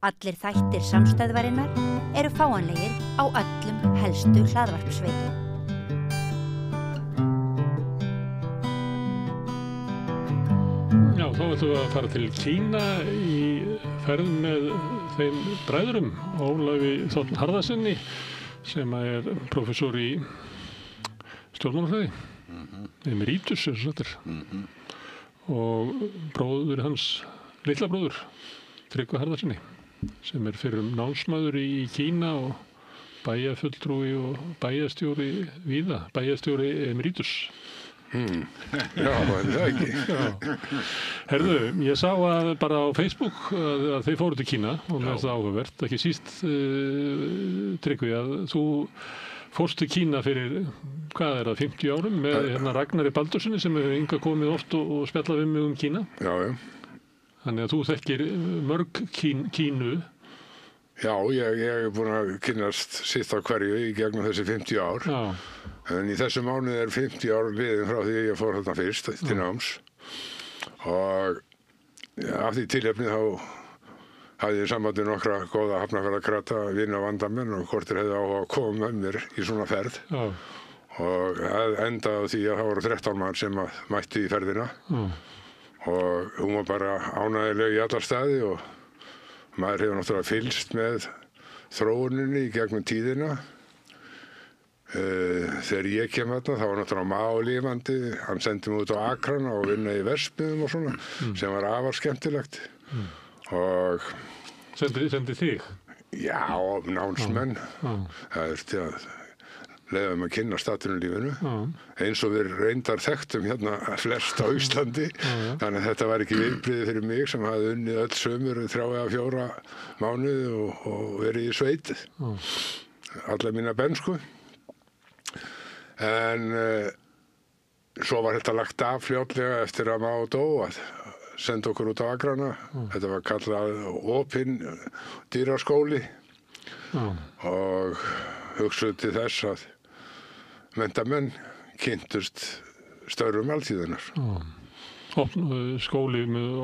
Allir þættir samstæðvarinnar eru fáanlegir á öllum helstu hlaðvarpsveitum. Já, þá ætlum við að fara til Kína í ferð með þeim bræðurum, Ólafi Þ. Harðarsyni, sem er prófessor í stjórnmálafræði, emeritus, eins og þetta er, og bróður hans, litla bróður, Tryggva Harðarsyni, sem er fyrrum námsmaður í Kína og bæjarfulltrúi og bæjarstjóri víða, bæjarstjóri emeritus. Já, það ekki. Herðu, ég sá að bara á Facebook að þeir fóru til Kína og með það áhugavert, ekki síst Tryggvi, að þú fórst til Kína fyrir, hvað er það, 50 árum með Ragnari Baldurssoni sem hefur hingað komið oft og spjallað við mig Kína. Já. Þannig að þú þekkir mörg Kínu. Já, ég er búin að kynnast sitt á hverju í gegnum þessi 50 ár. Já. En í þessu mánuði er 50 ár liðin frá því ég fór þarna fyrst til náms. Og af því tilefni þá hafði ég samband við nokkra góða hafnarfjarðarkrata, vini og vandamenn og hvort þeir hefðu áhuga að koma með mér í svona ferð. Já. Og það endaði á því að það voru 13 mann sem mætti í ferðina. Og hún var bara ánægjuleg í allar staði og maður hefur náttúrulega fylgst með þróuninni í gegnum tíðina. Þegar ég kem þarna þá var náttúrulega Mao lifandi, hann sendi mig út á akrana og vinna í verksmiðjum og svona, sem var afar skemmtilegt. Og Sendi þig? Já, námsmenn. Það er til að leiða að kynna atvinnulífinu, eins og við reyndar þekktum hérna flest á Íslandi. Þannig að þetta var ekki viðbrigði fyrir mig sem hafði unnið öll sömur 3 eða 4 mánuði og verið í sveit. Alla mína bensku. En svo var þetta lagt af fljótlega eftir að Mao dó að senda okkur út á agrana. Þetta var kallað opinn dýraskóli og hugsuðu til þess að menntamenn kynntust störfum alþýðunnar. Skóli með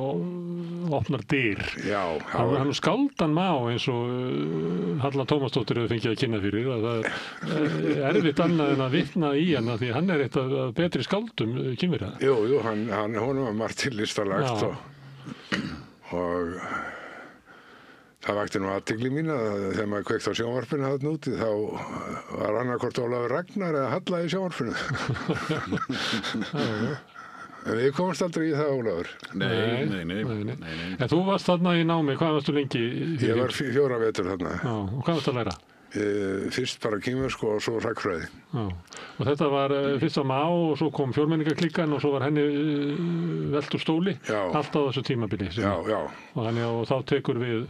opnar dyr. Já. Hann skáldan Mao eins og Halla Tómasdóttir hefur fengið að kynna fyrir. Það er erfitt annað en að vitna í hann því hann er eitt af betri skáldum Kínverja. Jú, honum var margt til listalagt og það vakti nú athygli mína að þegar maður kveikt á sjónvarpinu þarna úti þá var annarkvort Ólafur Ragnar eða Halla í sjónvarpinu. En við komumst aldrei í það, Ólafur. Nei. En þú varst þarna í námi, hvað varstu lengi? Ég var 4 vetur þarna. Já, og hvað varstu að læra? Fyrst bara kínversku og svo hrakfræði. Já, og þetta var fyrst á Mao og svo kom fjórmenningaklíkan og svo var henni velt úr stóli. Já. Allt á þessu tímabili. Já. Og þá tekur við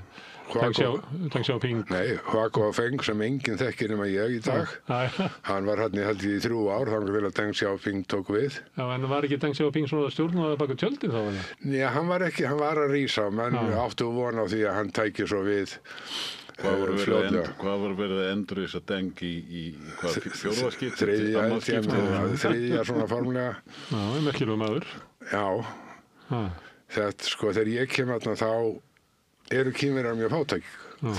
Deng Xiaoping. Nei, Hua Guofeng sem enginn þekkir nema ég í dag. Hann var hann held ég í 3 ár, þannig að Deng Xiaoping tók við. Já, en var ekki Deng Xiaoping svona stjórnaði baka tjöldin þá? Nei, hann var að rísa, menn áttu von á því að hann tæki svo við fljótlega. Hvað var verið að endurrísa Deng í 4. skipti? Þriðja svona formlega. Já, merkilegur maður. Já. Þetta, þegar ég kem þarna þá eru Kínverjar mjög fátæk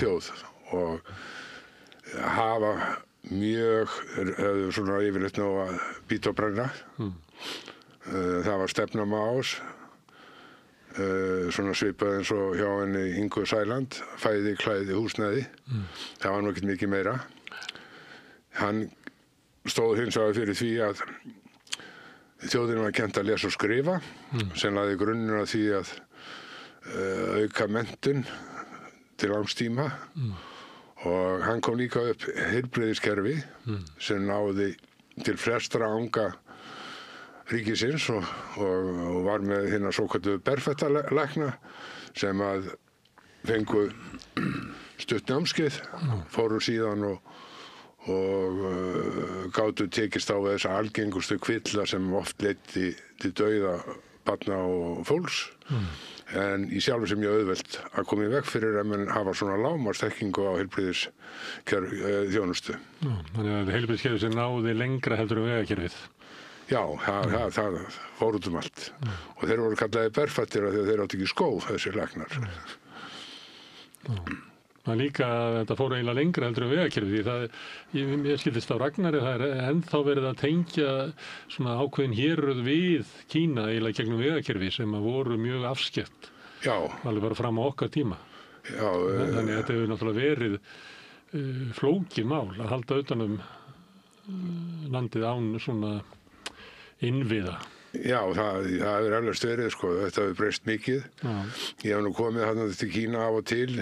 þjóð og hafa mjög svona yfirleitt nú að bíta og brenna. Það var stefna Maós, svona svipað eins og hjá henni Ingu Sæland, fæði, klæði, húsnæði. Það var nú ekkert mikið meira. Hann stóð hins vegar fyrir því að þjóðinni var kennt að lesa og skrifa, sem lagði grunninn að því að auka menntun til langs tíma og hann kom líka upp heilbrigðiskerfi sem náði til flestra anga ríkisins og var með hérna svokölluðu berfættalækna sem að fengu stutt námskeið, fóru síðan og gátu tekist á þessa algengustu kvilla sem oft leiddi til dauða barna og fólks. En í sjálfu sem mjög auðvelt að koma í veg fyrir að menn hafa svona lágmarksþekkingu á heilbrigðisþjónustu. Þannig að heilbrigðiskerfið sem náði lengra heldur en vegakerfið. Já, það fór út allt. Og þeir voru kallaði berfættir af því að þeir áttu ekki skó, þessi læknar. Það líka að þetta fór eiginlega lengra heldur en vegakerfið því ég skildist á Ragnari, það ennþá verið að tengja svona ákveðin hérröð við Kína eiginlega gegnum vegakerfi sem að voru mjög afskekt. Já. Alveg bara fram á okkar tíma. Já. Þannig að þetta hefur náttúrulega verið flókið mál að halda utanum landið án svona innviða. Já, það hefur eflaust verið, sko. Þetta hefur breyst mikið. Já. Ég hef nú komið þarna til Kína af og til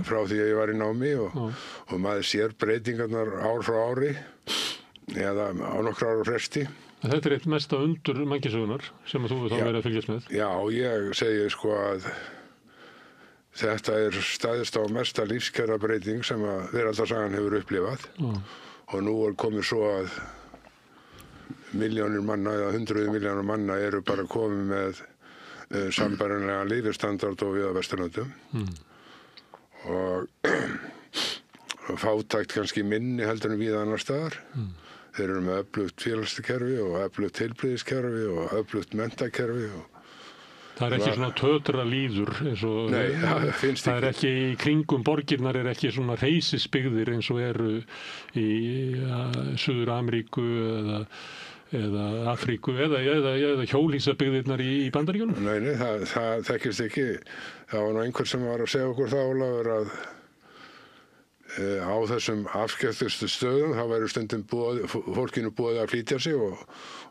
frá því að ég var í námi og maður sér breytingarnar ár frá ári eða á nokkra ára fresti. Þetta eitt mesta undur mannkynssögunnar sem að þú þá verið að fylgjast með. Já, ég segi sko að þetta staðist á mesta lífskjara breyting sem að veraldarsagan hefur upplifað og nú komið svo að milljónir manna eða hundruð milljónir manna eru bara komið með sambærilega lífsstandard og við á Vesturlöndum og fátækt kannski minni heldur en víða annar staðar. Þeir eru með öflugt félagskerfi og öflugt heilbrigðiskerfi og öflugt menntakerfi. Það ekki svona tötra líður eins og nei, það finnst það ekki í kringum borgirnar ekki svona reisisbyggðir eins og eru í Suður Ameríku eða Afríku eða hjólhýsabyggðirnar í Bandaríkjunum? Nei, það þekkist ekki. Það var nú einhver sem var að segja okkur þá, Ólafur, að á þessum afskekktustu stöðum þá væri stundum fólkinu boðið að flytja sig og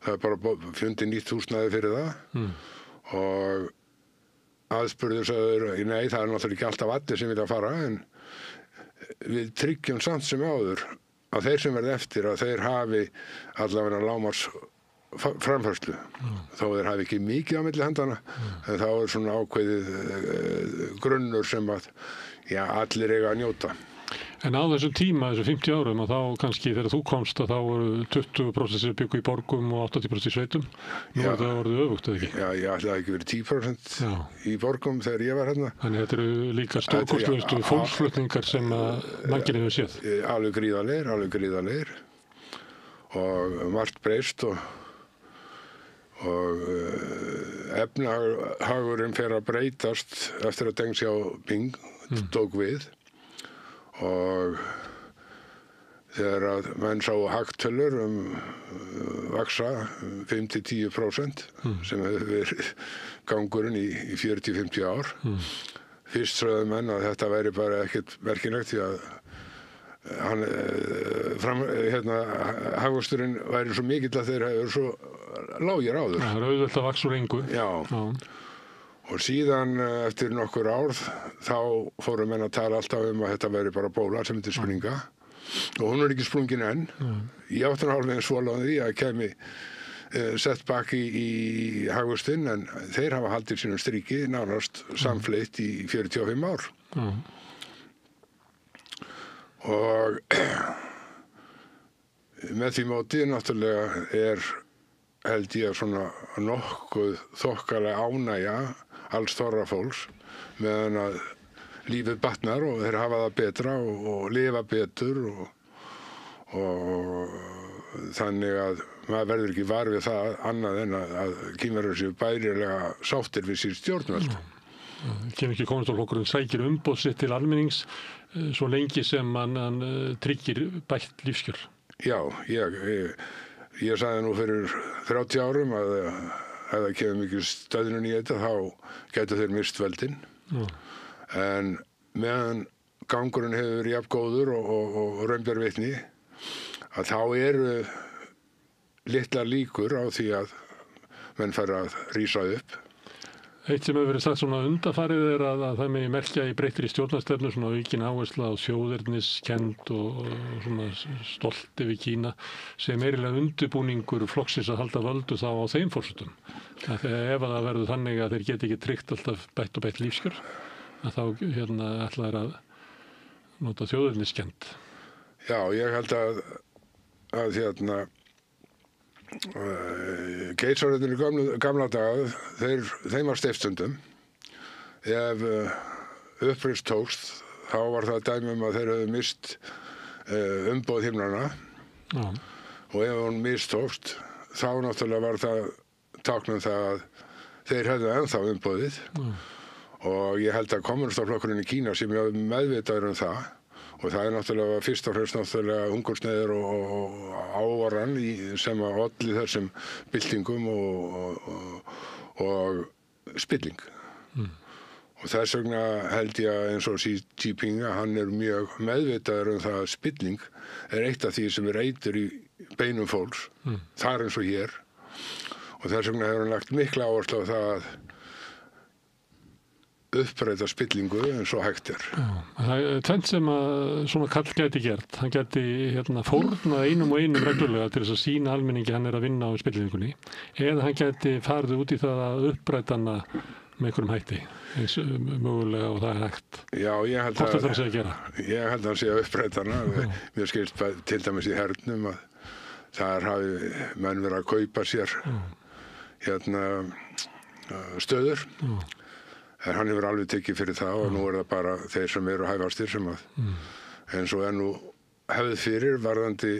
það er bara fundið nýtt húsnæði fyrir það. Og aðspurður sagður, nei, það er náttúrulega ekki alltaf allir sem vilja fara en við tryggjum samt sem áður að þeir sem verði eftir að þeir hafi allavega lágmarks framfærslu þó þeir hafi ekki mikið á milli handana en þá er svona ákveðið grunnur sem að allir eiga að njóta. En á þessum tíma, þessum 50 árum og þá kannski þegar þú komst að þá voru 20% sem byggu í borgum og 80% í sveitum. Nú er það orðið öfugt, eða ekki? Já, ég ætlaði ekki verið 10% í borgum þegar ég var hérna. Þannig þetta eru líka stórkostlegustu fólksflutningar sem mannkynið hefur séð. Alveg gríðarlegir og margt breyst og efnahagurinn fer að breytast eftir að Deng Xiaoping tók við. Og þegar að menn sáu hagtölur vaksa 5-10% sem hefur verið gangurinn í 40-50 ár. Fyrst sögðu menn að þetta væri bara ekkert merkilegt því að hagvöxturinn væri svo mikill að þeir hefur svo lágir áður. Það er auðvelt að vaxa úr engu. Já. Og síðan eftir nokkur ár þá fóru menn að tala alltaf að þetta væri bara bóla sem myndi springa og hún er ekki sprungin enn. Ég átti hálfveginn svolaði því að kemi setback í hagvöxtinn en þeir hafa haldið sínum striki nánast samfleytt í 45 ár. Og með því móti náttúrulega held ég svona nokkuð þokkalega ánægja alls þorra fólks meðan að lífið batnar og þeir hafa það betra og lifa betur og þannig að maður verður ekki var við það annað en að Kínverjar séu bærilega sáttir við sín stjórnvöld. Kemur ekki kommunistaflokkurinn sækir umboð sitt til almennings svo lengi sem hann tryggir bætt lífskjör? Já, ég sagði nú fyrir 30 árum að ef það kemur mikil stöðnun í þetta þá gætu þeir mist veldin. En meðan gangurinn hefur verið jafn góður og raun ber vitni að þá eru litlar líkur á því að menn fara að rísa upp. Eitt sem hefur verið sagt svona undanfarið að það megi merkja í breyttri stjórnarstefnu svona aukin áhersla á þjóðerniskennd og svona stolt yfir Kína sem eiginlega undirbúningur flokksins að halda völdu þá á þeim forsendum. Þegar ef það verður þannig að þeir geti ekki tryggt alltaf bætt og bætt lífskjör að þá ætla þeir að nota þjóðerniskennd. Já, ég held að keisararnir í gamla daga, þeim var steypt stundum. Ef uppreist tókst, þá var það dæmi að þeir höfðu mist umboð himnanna. Og ef hún mistókst, þá náttúrulega var það táknum það að þeir hefðu ennþá umboðið. og ég held að kommúnistaflokkurinn í Kína sé mjög meðvitaður það og það náttúrulega fyrst og fremst náttúrulega hungursneyðir og ávaran sem að olli þessum byltingum og spilling. Og þess vegna held ég að eins og Xi Jinping að hann mjög meðvitaður það að spilling eitt af því sem eitur í beinum fólks, þar eins og hér. Og þess vegna hefur hann lagt mikla áherslu á það að uppræta spillingu eins og hægt Það tvennt sem að svona kall gæti gert. Hann gæti fórnað einum og einum reglulega til þess að sýna almenningi hann að vinna á spillingunni. Eða hann gæti farið út í það að uppræta hana með einhverjum hætti, eins mögulega og það hægt. Já, ég held að það sé að gera. Ég held að hann sé að uppræta hana. Mér skilst til dæmis í hernum að þar hafi menn verið að kaupa sér stöður. Hann hefur alveg tekið fyrir það og nú það bara þeir sem eru hæfastir sem að eins og nú hefð fyrir varðandi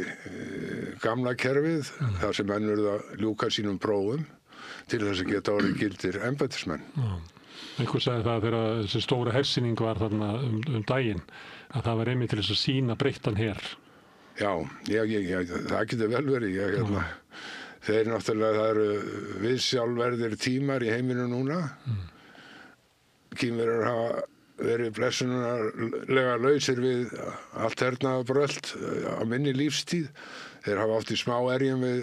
gamla kerfið þar sem menn verið að ljúka sínum prófum til þess að geta orðið gildir embættismenn. Einhver sagði það þegar þessi stóra hersýning var þarna daginn að það var einmitt til þess að sýna breyttan her. Já, það getur vel verið. Þeir náttúrulega, það eru viðsjálfverðir tímar í heiminu núna. Kínverjar hafa verið blessunarlega lausir við allt hernaðarbrölt á minni lífstíð. Þeir hafa átt í smá erjum við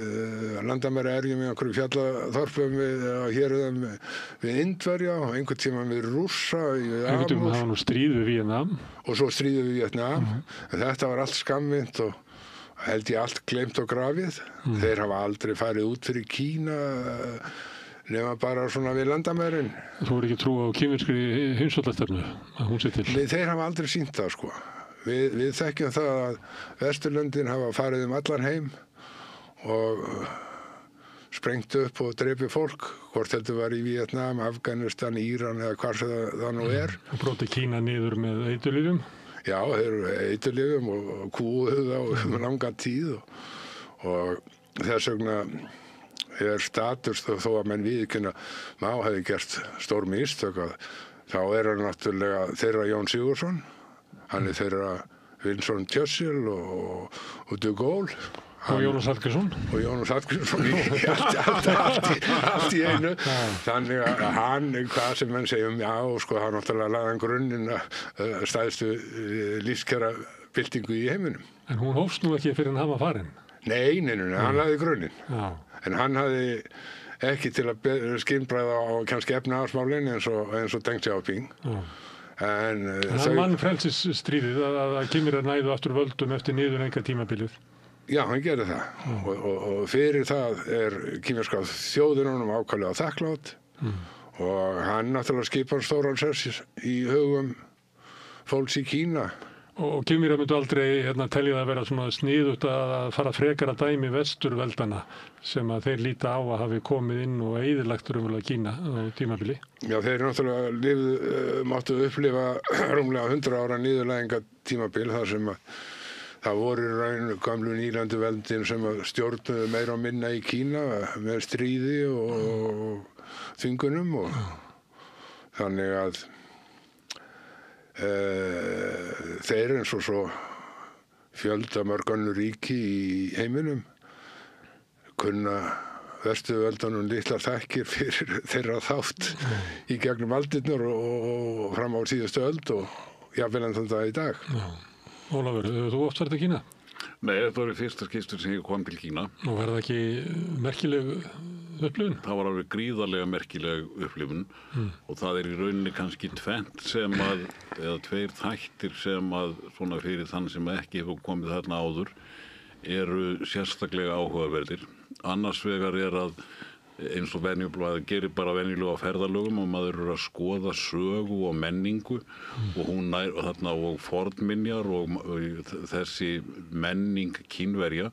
landamæra erjum í einhverju fjallaþorpum við Indverja og einhvern tíma við Rússa einhvern tíma hafa nú stríð við Víetnam og svo stríð við Víetnam. En þetta var allt skammvinnt og held ég allt gleymt og grafið. Þeir hafa aldrei farið út fyrir Kína nema bara svona við landamærin. Þú er ekki trú á kínverskri heimsvaldastefnu að hún sé til? Þeir hafa aldrei sýnt það sko. Við þekkjum það að Vesturlöndin hafa farið allan heim og sprengt upp og drepið fólk, hvort heldur var í Víetnam, Afganistan, Íran eða hvar það nú Og brotið Kína niður með eiturlyfjum? Já, þeir eru eiturlyfjum og kúuðu þá langa tíð og þess vegna status þó að menn viðurkenna Má hefði gert stór mistök þá hann náttúrulega þeirra Jón Sigurðsson, hann þeirra Winston Churchill og de Gaulle og Jónas Hallgrímsson allt í einu þannig að hann, hvað sem menn segjum sko, hann náttúrulega lagði grunninn að stæðstu lífskjara byltingu í heiminum. En hún hófst nú ekki fyrir hann var farin? Nei, hann lagði grunninn. En hann hafði ekki til að skynbræða á kannski efnahagsmálin eins og Deng Xiaoping. En hann vann frelsisstríðið að Kínverjar næðu aftur völdum eftir niðurrænga tímabilið. Já, hann gerði það. Og fyrir það kínverska þjóðin honum ákaflega þakklátt. Og hann náttúrulega skipar stóran sess í hugum fólks í Kína. Og Kínverjar myndu aldrei telja það að vera svona sniðugt að fara frekar að dæmi vesturveldana sem að þeir líta á að hafi komið inn og eyðilagt raunverulega Kína á tímabili. Já, þeir náttúrulega máttu upplifa rúmlega 100 ára niðurlæginga tímabil þar sem að það voru raun gamlu nýlenduveldin sem að stjórnuðu meira og minna í Kína með stríði og þvingunum og þannig að þeir eins og svo fjölda mörg önnur ríki í heiminum kunna Vesturveldunum litlar þakkir fyrir þeirra þátt í gegnum aldirnar og fram á síðustu öld og jafnvel enn þann dag í dag. Ólafur, hefur þú oft verið til Kína? Nei, þetta var í fyrsta skipti sem ég kom til Kína. Og var það ekki merkileg upplifun? Það var alveg gríðarlega merkileg upplifun og það í rauninni kannski tvennt sem að, eða tveir þættir sem að svona fyrir þann sem ekki hefur komið þarna áður eru sérstaklega áhugaverðir. Annars vegar að eins og venjulega gerir bara venjulega ferðalögum og maður að skoða sögu og menningu og hún nær þarna og fornminjar og þessi menning Kínverja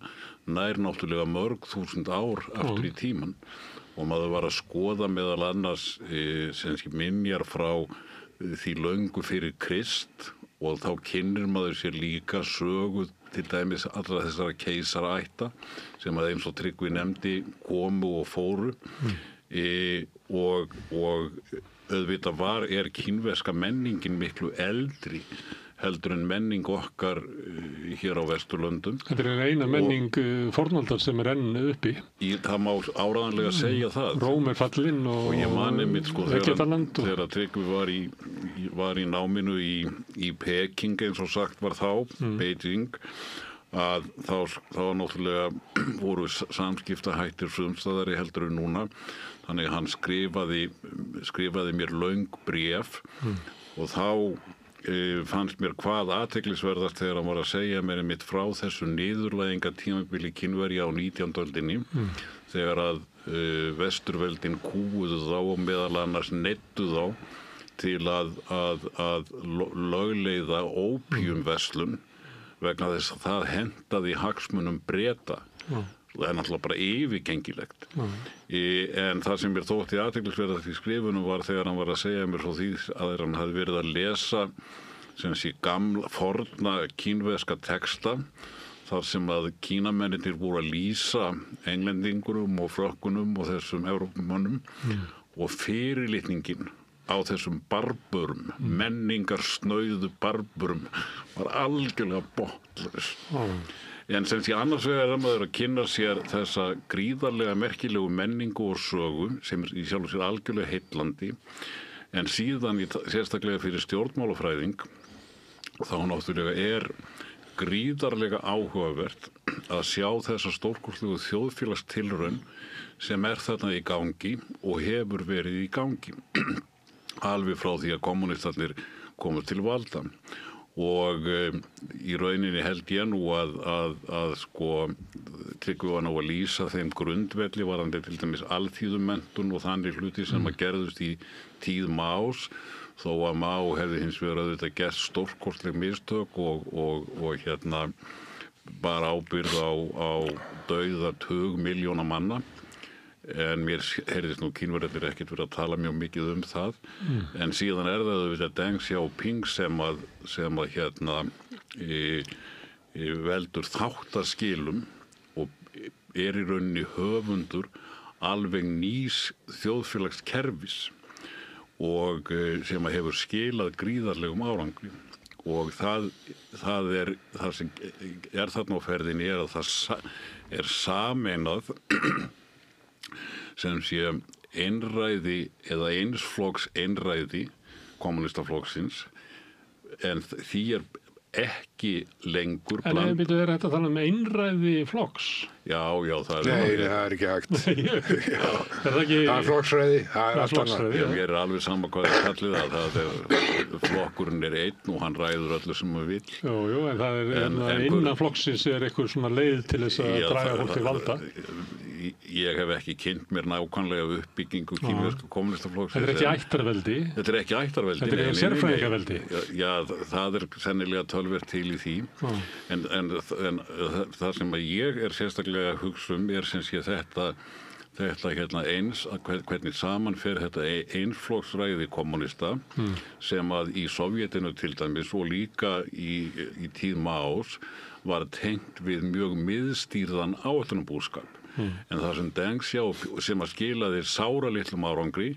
nær náttúrulega mörg þúsund ár aftur í tíman og maður var að skoða meðal annars minjar frá því löngu fyrir Krist og þá kynnir maður sér líka sögu til dæmis allra þessara keisarætta sem að eins og Tryggvi nefndi komu og fóru og auðvitað er kínverska menningin miklu eldri heldur en menning okkar hér á Vesturlöndum. Þetta er eina menning fornaldar sem enn uppi. Það má áreiðanlega segja það. Róm fallin og ég man einmitt Egyptaland. Þegar Tryggvi var í náminu í Peking eins og sagt var þá, Beijing, að þá náttúrulega voru samskiptahættir frumstæðari heldur en núna. Þannig að hann skrifaði mér löng bréf og þá fannst mér hvað athyglisverðast þegar hann var að segja mér einmitt frá þessu niðurlæginga tímabili Kínverja á 19. öldinni þegar að vesturveldin kúuðu þá og meðal annars neyddu þá til að lögleiða ópíumverslun vegna þess að það hentaði hagsmunum Breta. Það er náttúrulega bara yfirgengilegt. En það sem mér þótti athyglisverðast í skrifunum var þegar hann var að segja mér frá því að hann hafði verið að lesa sem sé gamla, forna kínverska texta þar sem að Kínamennirnir voru að lýsa englendingurum og frökkunum og þessum Evrópumönnum og fyrirlitningin á þessum barburum, menningarsnauðu barburum var algjörlega botnlaus. En sem því annars vegar maður að kynna sér þessa gríðarlega merkilegu menningu og sögu sem í sjálfu sér algjörlega heillandi en síðan sérstaklega fyrir stjórnmálafræðing þá náttúrulega gríðarlega áhugavert að sjá þessa stórkostlegu þjóðfélagstilraun sem þarna í gangi og hefur verið í gangi alveg frá því að kommunistarnir komu til valda. Og í rauninni held ég nú að sko Tryggvi var nú að lýsa þeim grundvelli varðandi til dæmis alþýðumenntun og þannig hluti sem að gerðust í tíð Maós þó að Mao hefði hins vegar auðvitað gert stórkostleg mistök og bara ábyrgð á dauða tugmilljóna manna. En mér heyrðist nú Kínverjarnir ekkert verið að tala mjög mikið það en síðan það auðvitað Deng Xiaoping sem að veldur þáttaskilum og í rauninni höfundur alveg nýs þjóðfélagskerfis og sem að hefur skilað gríðarlegum árangri og það sem þarna á ferðinni að það sameinað sem sé einræði eða einsflokks einræði kommunistaflokksins en því ekki lengur En ef við erum þetta þannig einræði flokks? Já, það Nei, það ekki hægt. Það er flokksræði, það allt annað. Ég alveg sama hvað ég kallið það flokkurinn einn og hann ræður öllu sem hann vill. Jú, en það innan flokksins einhver svona leið til þess að draga fólk til valda. Ég hef ekki kynnt mér nákvæmlega uppbyggingu kínversku kommunistaflokksins. Þetta ekki ættarveldi? Þetta ekki ættarveldi. Þetta sérfræðingaveldi? Já, það sennilega töluvert til í því. En það sem að ég sérstaklega að hugsa sem sé þetta eins, hvernig saman fer þetta einsflokksræði kommunista sem að í Sovjetinu til dæmis og líka í tíð Maós var tengt við mjög miðstýrðan áætlunarbúskap. En það sem Deng Xiaoping sem að skilaði sáralitlum árangri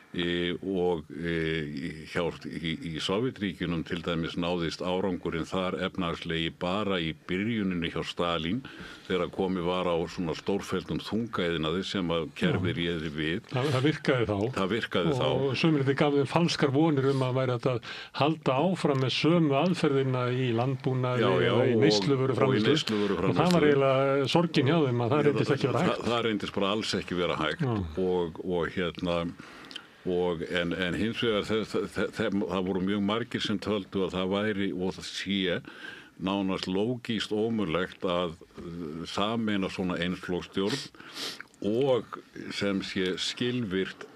og í Sovjetríkjunum til dæmis náðist árangurinn þar efnahagslegi bara í byrjuninni hjá Stalín þegar komið var á svona stórfelldum þungaiðnaði sem að kerfið réði við. Það virkaði þá. Og sömur gaf þeim falskar vonir að væri að halda áfram með sömu aðferðina í landbúnaði eða í neysluvöruframleiðslu. Og það var eiginlega sorgin hjá þeim að það reyndist ekki vera hægt. Það reyndist bara alls ekki vera hægt en hins vegar það voru mjög margir sem töldu að það væri og það sé nánast lógískt ómögulegt að sameina svona einsflokksstjórn og sem sé skilvirkt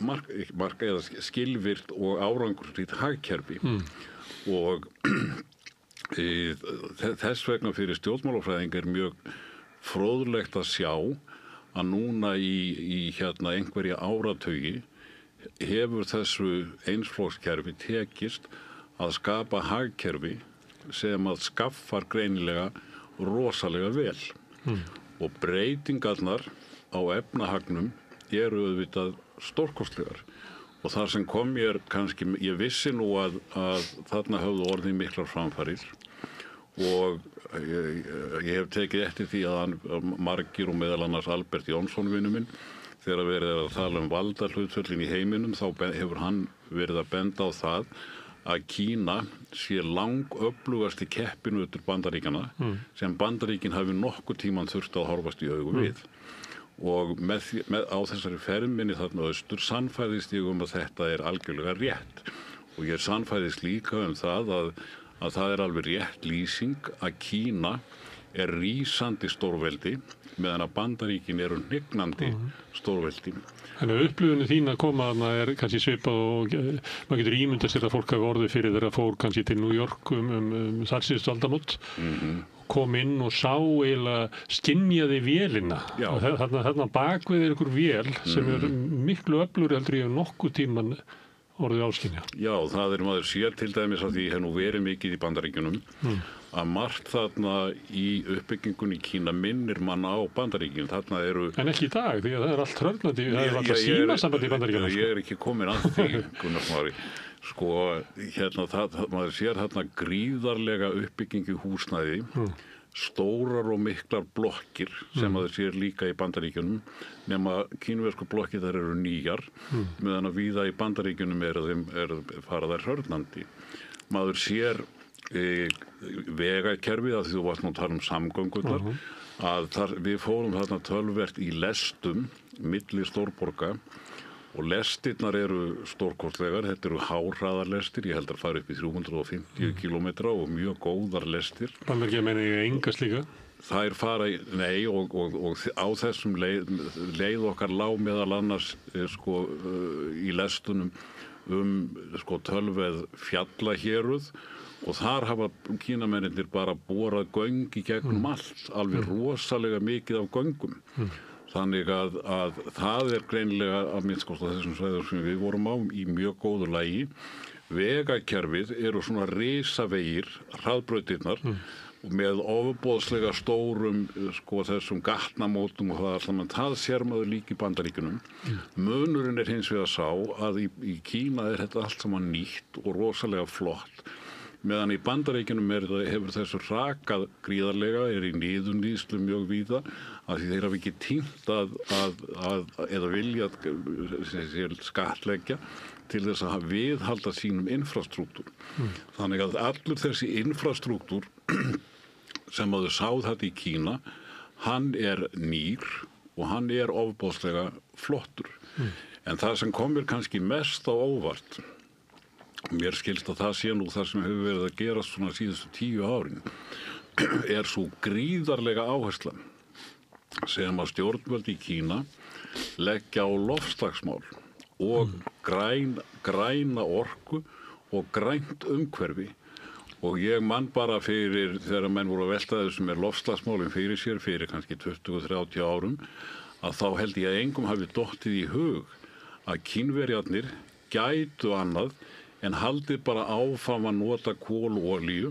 skilvirkt og árangursríkt hagkerfi og þess vegna fyrir stjórnmálafræðing mjög fróðlegt að sjá að núna í einhverja áratugi hefur þessu einsflokkskerfi tekist að skapa hagkerfi sem að skaffar greinilega rosalega vel og breytingarnar á efnahagnum auðvitað stórkostlegar Og það sem kom mér kannski, ég vissi nú að þarna höfðu orðið miklar framfarir og ég hef tekið eftir því að margir og meðal annars Albert Jónsson vinur minn, þegar verið að tala valdahlutföllin í heiminum, þá hefur hann verið að benda á það að Kína sé langöflugasti keppinu undir Bandaríkjana sem Bandaríkin hafi nokkuð tíman þurft að horfast í augu við. Og á þessari ferminni þarna austur sannfærðist ég að þetta er algjörlega rétt. Og ég sannfærðist líka það að það er alveg rétt lýsing að Kína er rísandi stórveldi meðan að Bandaríkin eru hnignandi stórveldi. Þannig að upplifinu þín að koma þarna er kannski svipað og maður getur ímyndað sér að fólk hafi orðið fyrir þeirra fór kannski til New York þar síðustu aldamót, kom inn og sá eiginlega skynjaði vélina. Þarna bakvið er einhver vél sem er miklu öflugri heldur ég nokkuð tíman orðið áskynja. Já, það er maður sér til dæmis að því nú verið mikið í Bandaríkjunum að margt þarna í uppbyggingunni í Kína minnir mann á Bandaríkjunum. Þarna eru... En ekki í dag, því að það er allt hrörnandi, það er alltaf símasamband í Bandaríkjunum. Ég er ekki komin að því, Gunnar Smári. Sko, maður sér þarna gríðarlega uppbyggingu húsnæði, stórar og miklar blokkir sem maður sér líka í Bandaríkjunum, nema kínversku blokkir þar eru nýjar, meðan að víða í Bandaríkjunum fara þær hrörnandi. Maður sér vegakerfið, að því þú varst nú að tala samgöngurnar, að við fórum þarna töluvert í lestum milli stórborga og lestirnar eru stórkostlegar, þetta eru háhraðarlestir, ég held að fara upp í 350 kilometra og mjög góðar lestir. Það er ekki að meina ég enga slíka? Þær fara, nei, og á þessum leið okkar lá meðal annars í lestunum tölveð fjallahéruð og þar hafa Kínamennirnir bara borað göng í gegnum allt, alveg rosalega mikið af göngum. Þannig að það er greinilega að minnst þessum svæðum sem við vorum á í mjög góðu lagi. Vegakerfið eru svona risavegir, hraðbrautirnar, með ofboðslega stórum þessum gatnamótum og það sér maður líka í Bandaríkjunum. Munurinn er hins vegar sá að í Kína er þetta allt saman nýtt og rosalega flott. Meðan í Bandaríkjunum hefur þessu rakað gríðarlega, er í niðurníðslu mjög víða, að því þeir hafa ekki tímt eða vilja skattleggja til þess að viðhalda sínum infrastruktúr. Þannig að allur þessi infrastruktúr sem að þau sáð þetta í Kína, hann er nýr og hann er ofboðslega flottur. En það sem kom mér kannski mest á óvart, mér skilst að það sé nú það sem hefur verið að gerast svona síðustu 10 árin, er svo gríðarlega áhersla sem að stjórnvöld í Kína leggja á loftslagsmál og græna orku og grænt umhverfi. Og ég man bara fyrir, þegar menn voru að velta þessu með loftslagsmálum fyrir sér, fyrir kannski 20-30 árum, að þá held ég að engum hafi dottið í hug að Kínverjarnir gætu annað en haldið bara áfram að nota kol og olíu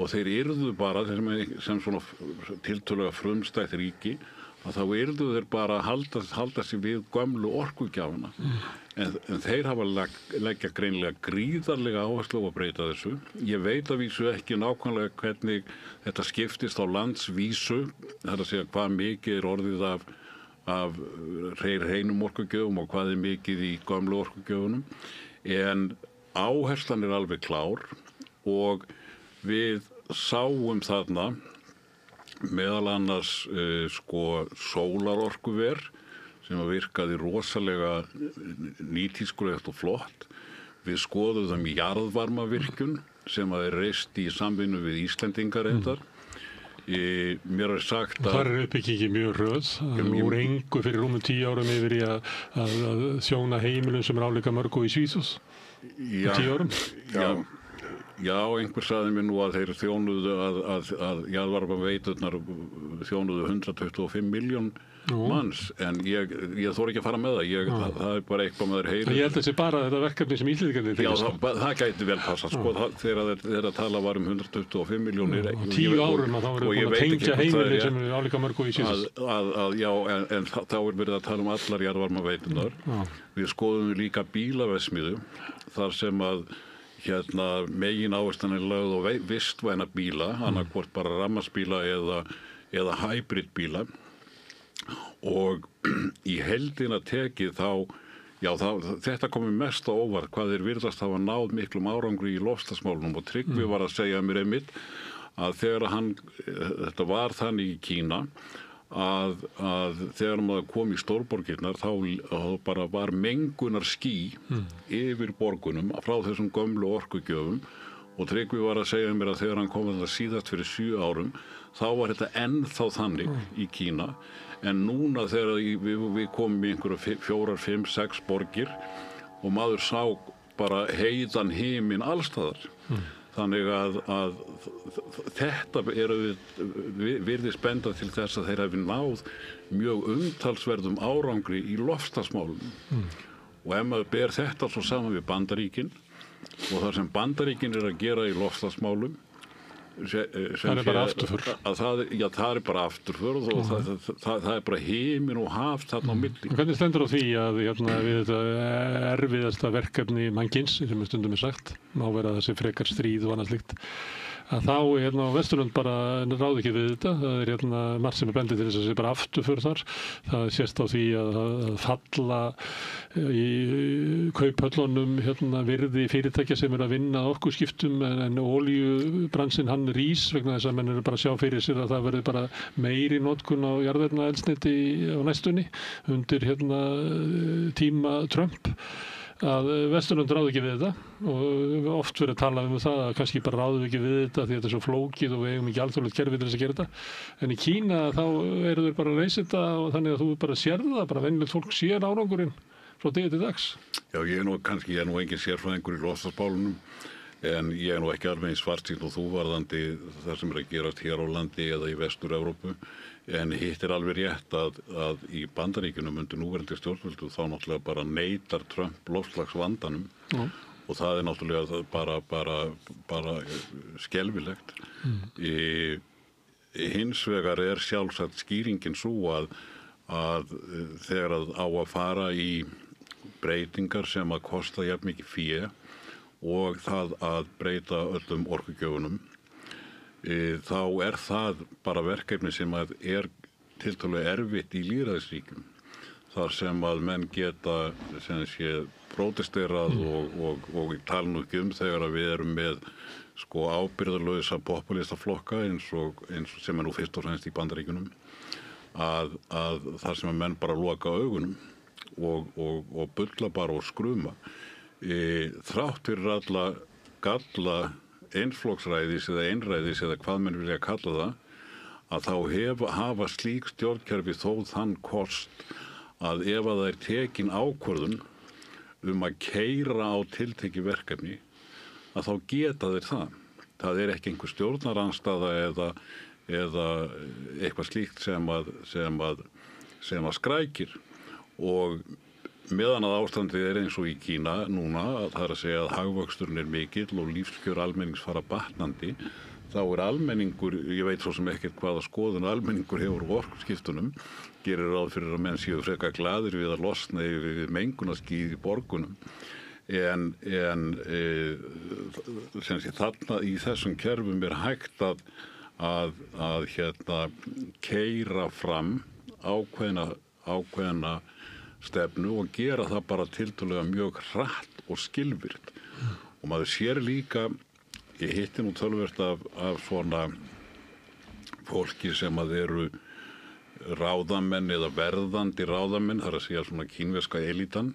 og þeir yrðu bara, sem svona tiltölulega frumstætt ríki, að þá yrðu þeir bara að halda sig við gömlu orkugjafana. En þeir hafa leggja greinilega gríðarlega áherslu á að breyta þessu. Ég veit að vísu ekki nákvæmlega hvernig þetta skiptist á landsvísu, það er að segja hvað mikið er orðið af hreinum orkugjöfum og hvað er mikið í gömlu orkugjöfunum. En áherslan er alveg klár og við sáum þarna meðal annars sólarorkuver sem virkaði rosalega nýtískulegt og flott. Við skoðum jarðvarmavirkjun sem er reist í samvinnu við Íslendingar reyndar. Mér er sagt að... Þar er uppbyggingi mjög hröð, úr engu fyrir rúmum 10 árum yfir í að þjóna heimilum sem er álíka mörg og í Svíþjóð. 10 árum. Já. Já, einhver sagði mér nú að þeir þjónuðu að jarðvarmaveiturnar þjónuðu 125 milljón manns, en ég þori ekki að fara með það, það er bara eitthvað með þeir heyrir. Ég held að þessi bara þetta verkefni sem Íslendingarnir Já, það gæti vel passa, sko, þegar að tala var 125 milljónir. 10 árum að þá verður búin að tengja heimili sem eru álíka mörg og í síðast. Já, en þá er verið að tala allar jarðvarmaveiturnar. Við skoðum líka bílaverksmiðju, þar sem að megin áherslan er lögð á vistvæna bíla, annarkvort bara rafmagnsbíla eða hybridbíla, og í heildina tekið þetta komið mest á óvart hvað þeir virðast hafa náð miklum árangri í loftslagsmálunum, og Tryggvi var að segja mér einmitt að þegar þetta var þannig í Kína að þegar maður kom í stórborgirnar þá bara var mengunarský yfir borgunum frá þessum gömlu orkugjöfum, og Tryggvi var að segja mér að þegar hann kom þetta síðast fyrir 7 árum þá var þetta ennþá þannig í Kína, en núna þegar við komum í einhverja 4, 5, 6 borgir og maður sá bara heiðan himinn allstaðar. Þannig að þetta virðist benda til þess að þeir hafi náð mjög umtalsverðum árangri í loftslagsmálum. Og ef maður ber þetta svo saman við Bandaríkin og það sem Bandaríkin að gera í loftslagsmálum, það er bara afturför. Það er bara afturför og það er bara himinn og haf þarna á milli. Hvernig stendur á því að við þetta erfiðasta verkefni mannkyns, sem stundum sagt, má vera þessi frekar stríð og annað slíkt, að þá á Vesturlönd bara ráði ekki við þetta. Það er margt sem er bendið til þess að það sé bara afturför þar. Það sést á því að falla í kauphöllunum virði fyrirtækja sem að vinna orkuskiptum, en olíubransinn hann rís vegna þess að menn eru bara að sjá fyrir sér að það verður bara meiri notkun á jarðefnaeldsneyti á næstunni undir tíma Trump. Að Vesturlönd ráði ekki við þetta, og oft verið að tala það að kannski bara ráðum við ekki við þetta því þetta er svo flókið og við eigum ekki alþjóðlegt kerfi til þess að gera þetta. En í Kína þá eru þeir bara að reisa þetta, og þannig að þú bara sér það, bara venjulegt fólk sér árangurinn frá degi til dags. Já, ég er nú engin sérfræðingur í loftslagsmálunum, en ég er nú ekki alveg eins svartsýnn og þú varðandi það sem er að gerast hér á landi eða í Vestur-Evrópu. En hitt er alveg rétt að í Bandaríkjunum undir núverandi stjórnvöldu þá náttúrulega bara neitar Trump loftslagsvandanum, og það er náttúrulega bara skelfilegt. Hins vegar er sjálfsagt skýringin svo að þegar á að fara í breytingar sem að kosta jafn mikið fé og það að breyta öllum orkugjöfunum, þá er það bara verkefni sem er tiltölulega erfitt í lýðræðisríkjum, þar sem að menn geta prótesterað og tala nú ekki þegar að við erum með ábyrgðarlausa popúlistaflokka eins og sem er nú fyrst og fremst í Bandaríkjunum, að þar sem að menn bara loka augunum og bulla bara og skruma, þrátt fyrir alla galla einsflokksræðis eða einræðis eða hvað menn vilja kalla það, að þá hafa slík stjórnkerfi þó þann kost að ef að það er tekin ákvörðun að keyra á tiltekið verkefni, að þá geta þeir það. Það er ekki einhver stjórnarandstaða eða eitthvað slíkt sem að skrækir, og meðan að ástandið er eins og í Kína núna, það er að segja að hagvöxturinn er mikill og lífskjör almennings fara batnandi, þá er almenningur, ég veit svo sem ekkert hvaða skoðun almenningur hefur á orkuskiptunum, gerir ráð fyrir að menn séu frekar glaðir við að losna við mengunarskíð í borgunum, en þarna í þessum kerfum er hægt að keyra fram ákveðna stefnu og gera það bara tiltölulega mjög hratt og skilvirkt. Og maður sér líka, ég hitti nú töluvert af svona fólki sem að eru ráðamenn eða verðandi ráðamenn, það er að segja svona kínverska elítan,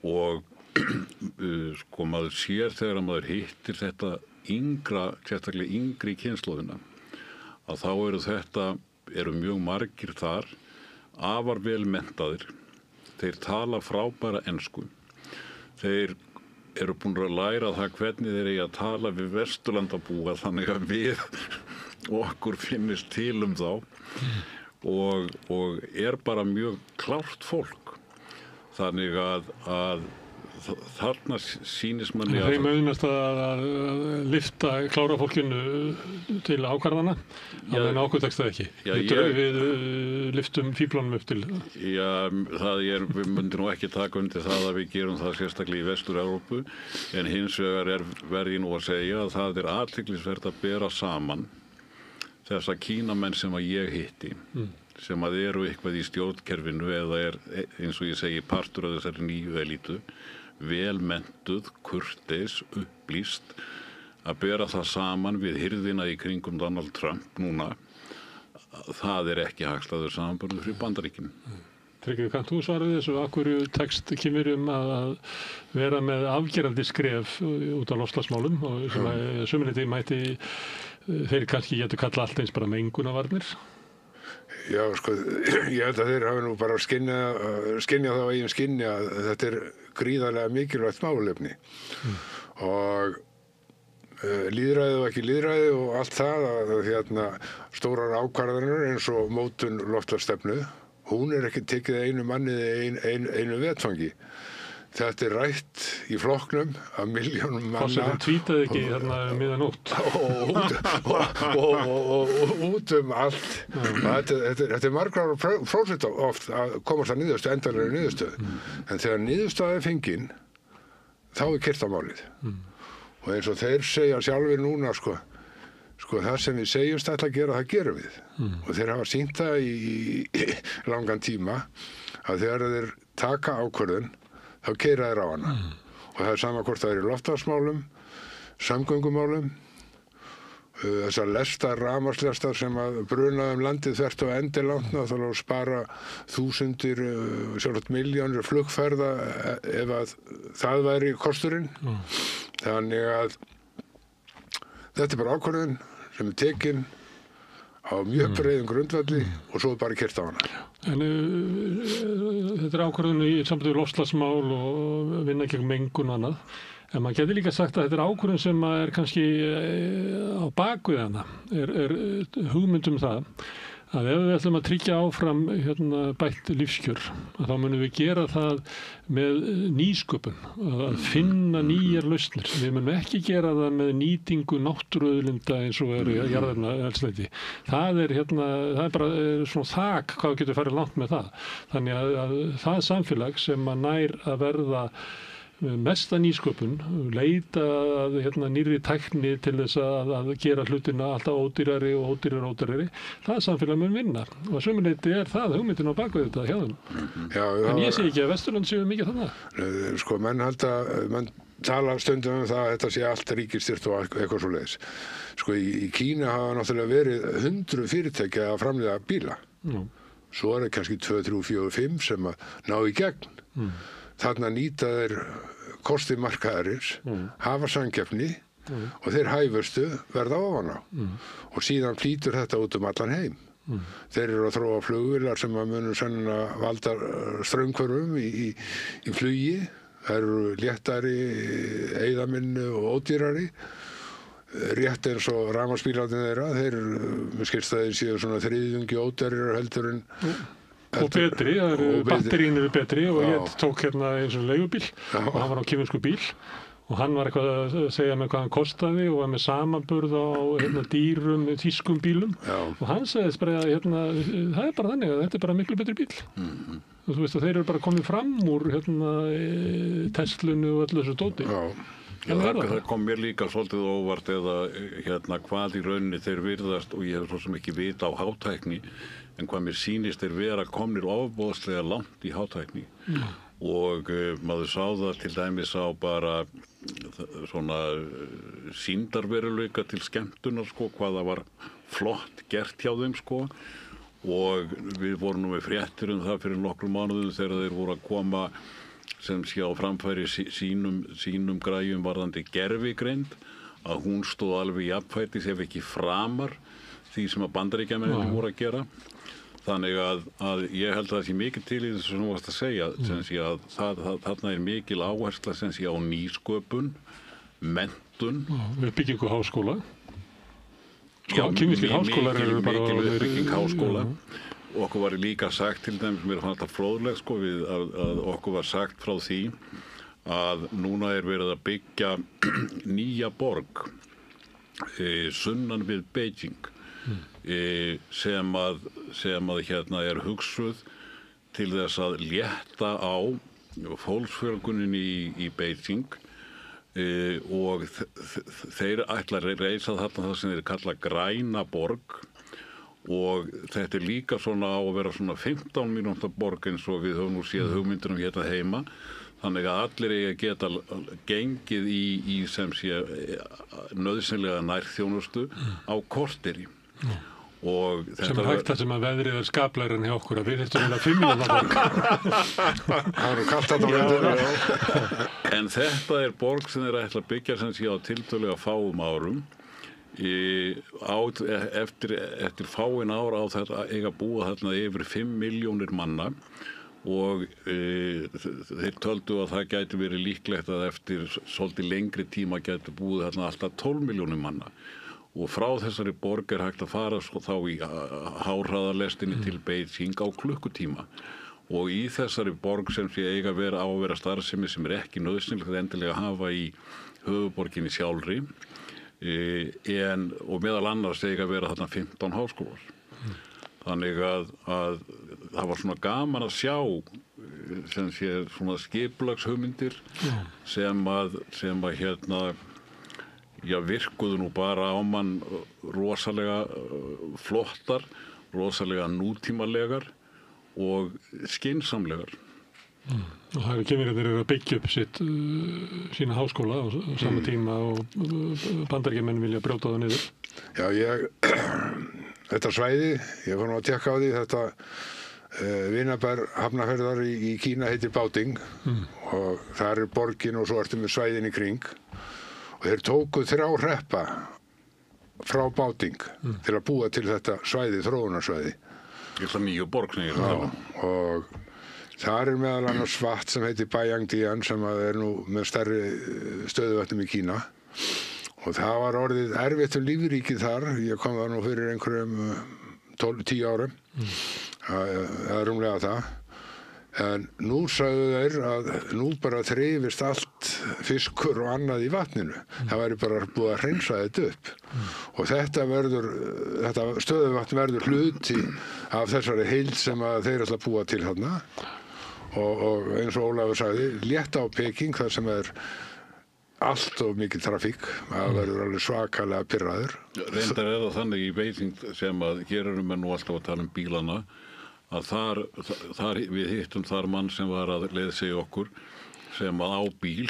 og maður sér þegar að maður hittir þetta sérstaklega yngri kynslóðina, að þá eru mjög margir þar afar vel menntaðir. Þeir tala frábæra ensku. Þeir eru búin að læra það hvernig þeir eigi að tala við Vesturlandabúa þannig að við okkur finnist til þá og bara mjög klárt fólk. Þannig að þarna sýnist manni að... Þeim auðvitað að lyfta klára fólkinu til ákvarðana, en okkur tekst það ekki. Við lyftum fíblunum upp til... Já, við myndum nú ekki taka undir það að við gerum það sérstaklega í Vestur-Evrópu, en hins vegar verð ég nú að segja að það athyglisvert að bera saman þessa Kínamenn sem að ég hitti, sem að eru eitthvað í stjórnkerfinu eða eins og ég segi, partur af þessari nýju elítu, velmentuð, kurteis, upplýst, að bera það saman við hirðina í kringum Donald Trump núna, það ekki hagstæður samanburður fyrir Bandaríkin. Tryggvi, kannt þú svara þessu? Af hverju tekst Kínverjum að vera með afgerandi skref út á loftslagsmálum og sem að sömuleyti mætti þeir kannski getur kalla allt eins bara mengunarvarnir? Já, sko, ég held að þeir hafi nú bara skynjað á eigin skynja að þetta gríðarlega mikilvægt málefni og lýðræði og ekki lýðræði og allt það að stórar ákvarðanir eins og mótun loftslagsstefnu, hún ekki tekið einu manni einu vetfangi. Þetta rætt í flokknum af milljónum manna. Forsetinn tvítaði ekki þarna miðanótt. Og út allt. Þetta margra ára prósent oft að komast að niðurstöðu, endanlega niðurstöðu. En þegar niðurstaða fengin, þá kyrrt á málið. Og eins og þeir segja sjálfur núna, sko, það sem við segjumst ætla að gera, það gerum við. Og þeir hafa sýnt það í langan tíma að þegar þeir taka ákvörðun, þá keyra þeir á hana. Og það sama hvort það í loftslagsmálum, samgöngumálum, þessar rafmagnslestar sem að bruna landið þvert og endilangt, þá að spara þúsundir, sjálfsagt milljónir flugferða ef að það væri kosturinn. Þannig að þetta bara ákvörðun sem tekin á mjög breiðum grundvelli og svo bara keyrt á hana. En þetta ákvörðun í sambandi við loftslagsmál og vinna gegn mengun og annað. En maður getur líka sagt að þetta ákvörðun sem kannski á bakvið hana hugmynd það að ef við ætlum að tryggja áfram bætt lífskjör, þá munum við gera það með nýsköpun, að finna nýjar lausnir. Við munum ekki gera það með nýtingu náttúruauðlinda eins og jarðefnaeldsneyti. Það bara svona þak hvað getur farið langt með það. Þannig að það samfélag sem að nær að verða mesta nýsköpun, leita að nýrri tækni til þess að gera hlutina alltaf ódýrari og ódýrari, það samfélag mun vinna. Og sömuleyti það hugmyndin á bakvið þetta hjá þeim. En ég sé ekki að Vesturland séu mikið þannig. Sko, menn tala stundum það að þetta sé allt ríkisstyrkt og eitthvað svoleiðis. Sko, í Kína hafa náttúrulega verið 100 fyrirtæki að framleiða bíla. Svo það kannski 2, 3, 4, 5 sem að ná í gegn. Þarna nýta þeir kosti markaðarins, hafa samkeppni og þeir hæfustu verða ofan á. Og síðan flýtur þetta út allan heim. Þeir eru að þróa flugvélar sem að munu sennilega valda straumhvörfum í flugi. Það eru léttari, eyðaminni og ódýrari. Rétt eins og rafmagnsbílarnir þeirra, mér skilst að þeir séu svona þriðjungi ódýrari heldur en og betri, batterín eru betri og ég tók eins og leigubíl og hann var á kínversku bíl og hann var eitthvað að segja með hvað hann kostaði og var með samanburð á dýrum, þýskum bílum og hann segist bara það bara þannig að þetta bara miklu betri bíl. Og þú veist að þeir eru bara komið fram úr Teslunu og öllu þessu dóti. Það kom mér líka svolítið óvart eða hvað í rauninni þeir virðast og ég hef svo sem ekki vita á hátækni en hvað mér sýnist þeir vera komnir ofboðslega langt í hátækni og maður sá það til dæmis á bara svona sýndarveruleika til skemmtunar hvað það var flott gert hjá þeim og við vorum nú með fréttir það fyrir nokkrum mánuðum þegar þeir voru að koma sem sé á framfæri sínum græjum varðandi gervigreind að hún stóð alveg jafnfætis ef ekki framar því sem að Bandaríkjamenn voru að gera. Þannig að ég held að það sé mikið til í þessu sem þú varst að segja, sem sé að þarna mikil áhersla sem sé á nýsköpun, menntun. Uppbyggingu háskóla. Kínverskir háskólar eru bara... Mikil uppbygging háskóla. Okkur var líka sagt, til dæmis, mér fannst það fróðlegt sko, að okkur var sagt frá því að núna verið að byggja nýja borg sunnan við Beijing. Sem að hérna hugsuð til þess að létta á fólksfjölgunin í Beijing og þeir ætla að reisa þarna það sem þeir kalla græna borg og þetta líka svona á að vera svona 15 mínúta borg eins og við höfum nú séð hugmyndunum hérna heima. Þannig að allir eigi að geta gengið í sem sé nauðsynlega nærþjónustu á korteri. Og sem hægt það sem að veðrið skaplæri en hjá okkur að við þurfum 5 mínúna borg. Það kalt að það En þetta borg sem þeir ætla að byggja sem sé á tiltölulega fáum árum. Eftir fáin ár á þetta eiga búa þarna yfir 5 milljónir manna og þeir töldu að það gæti verið líklegt að eftir svolítið lengri tíma gæti búið þarna alltaf 12 milljónir manna. Og frá þessari borg hægt að fara þá í háhraðalestinni til Beijing á klukkutíma. Og í þessari borg sem sé eiga á að vera starfsemi sem ekki nauðsynlegt endilega að hafa í höfuðborginni sjálfri, og meðal annars eiga að vera þarna 15 háskólar. Þannig að það var svona gaman að sjá sem sé svona skipulagshugmyndir sem að hérna virkuðu nú bara á mann rosalega flottar, rosalega nútímalegar og skynsamlegar. Og það Kínverjarnir eru að byggja upp sína háskóla á sama tíma og Bandaríkjamenn vilja brjóta það niður. Já, þetta svæði, ég fór nú að tékka á því, þetta vinabær Hafnarfjarðar í Kína heitir Baoding og það borgin og svo ertu með svæðin í kring. Og þeir tóku 3 hreppa frá Baoding til að búa til þetta svæði, þróunarsvæði. Þetta nýju borg sem ég tala. Og þar meðal annars vatn sem heitir Baiyangdian sem nú með stærri stöðuvatnum í Kína. Og það var orðið erfitt lífríkið þar. Ég kom það nú fyrir einhverjum 10 árum. Eða rúmlega það. En nú sagðu þeir að nú bara þrifist allt fiskur og annað í vatninu. Það væri bara búið að hreinsa þetta upp. Og þetta stöðuvatn verður hluti af þessari heild sem að þeir ætla að búa til þarna. Og eins og Ólafur sagði, létta á Peking þar sem allt of mikil trafík. Það verður alveg svakalega pirraður. Reyndar það þannig í Beijing sem að hér erum við nú alltaf að tala bílana að þar við hittum þar mann sem var að leiðsegja okkur sem að á bíl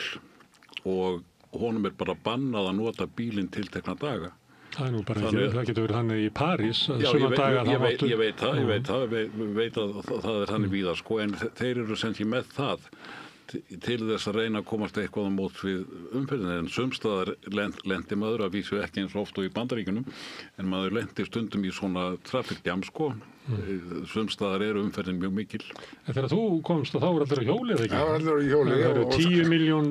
og honum bara bannað að nota bílinn tiltekna daga. Það nú bara ekki, það getur verið þannig í París að suma daga ég veit að það þannig víða sko, en þeir eru sem sé með það til þess að reyna að komast eitthvað á móts við umferðinni, en sumstaðar lendi maður að vísu ekki eins og oft og í Bandaríkjunum, en maður lendi stundum í svona traffic-jam sko. Sumstaðar eru umferðin mjög mikil. En þegar þú komst þá voru allir á hjóli eða ekki? Það var allir á hjóli. Það eru 10 miljón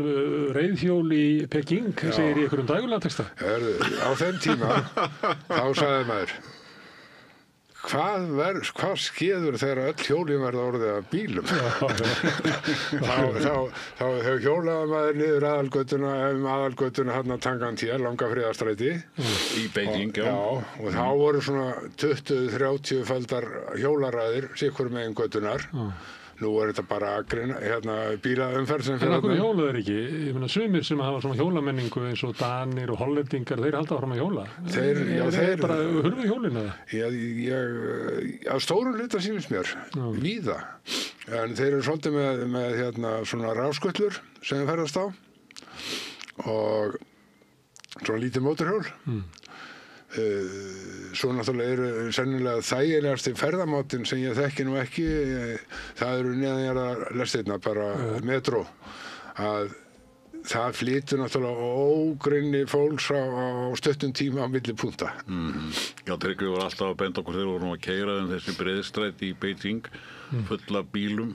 reiðhjól í Peking, segir í einhverjum dægurlateksta. Á þeim tíma þá sagði maður hvað skeður þegar öll hjólin verða orðið af bílum? þá hefur hjólaðamaður niður aðalgötuna hérna Tangantía, Langafriðarstræti í Beijing, já, og þá voru svona 20-30 faldar hjólaræðir sikkur megin götunar. Nú þetta bara bílaumferð sem fyrir. En okkur hjóla þeir ekki? Ég meina sumir sem hafa svona hjólammenningu eins og Danir og Hollendingar, þeir halda áfram að hjóla. Þeir bara hurfu hjólin eða? Á stórum hluta sýnist mér, víða. En þeir eru svolítið með svona rafskullur sem þeir ferðast á og svona lítið mótorhjól. Svo náttúrulega eru sennilega þægilegasti ferðamáttinn sem ég þekki nú ekki, það eru neðanjarðar lestirnar, bara metró, að það flytur náttúrulega ógrynni fólks á stuttum tíma á milli punkta. Já, Tryggvi var alltaf að benda okkur þegar við vorum að keyra þessi breiðstræti í Beijing, full af bílum.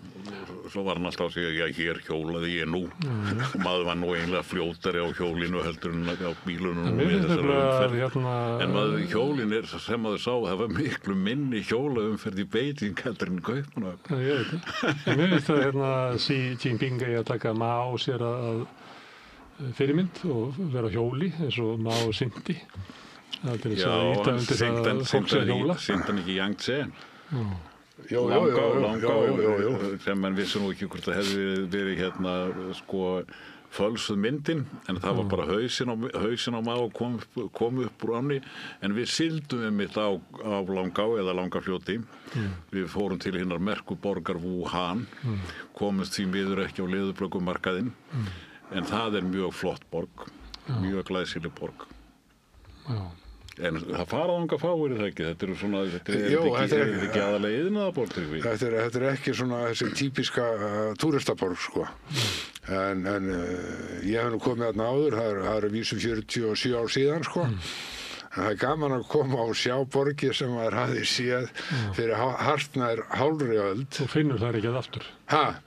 Svo var hann alltaf að segja, já, hér hjólaði ég nú. Og maður var nú eiginlega fljótari á hjólinu heldur en á bílunum. En maður hjólin sem maður sá, það var miklu minni hjólaumferð í Beijing heldur en Kaupmannahöfn. Já, ég veit það. En mér finnst það Xi Jinping að taka Mao sér að fyrirmynd og vera á hjóli eins og Mao syndi. Það er til þess að ýta undir það að fólk sé að hjóla. Syndi hann ekki í Yangtze? Jú. Sem menn vissi nú ekki hvort það hefði verið fölsuð myndin, en það var bara hausinn á Mao kom upp úr ánni, en við sigldum mitt á Langá eða Langafljóti. Við fórum til hinnar merku borgar Wuhan, komumst því miður ekki á leðurblökumarkaðinn, en það er mjög flott borg, mjög glæsileg borg. Já. En það fara þangað fáir það ekki, þetta er ekki aðalega iðnaðarborg. Þetta er ekki svona þessi típiska túristaborg, sko. En ég hef nú komið þarna áður, það er vísu 47 ár síðan, sko. En það er gaman að koma og sjá borgir sem maður hafði séð fyrir hartnær hálfri öld. Þú finnur það ekki að aftur.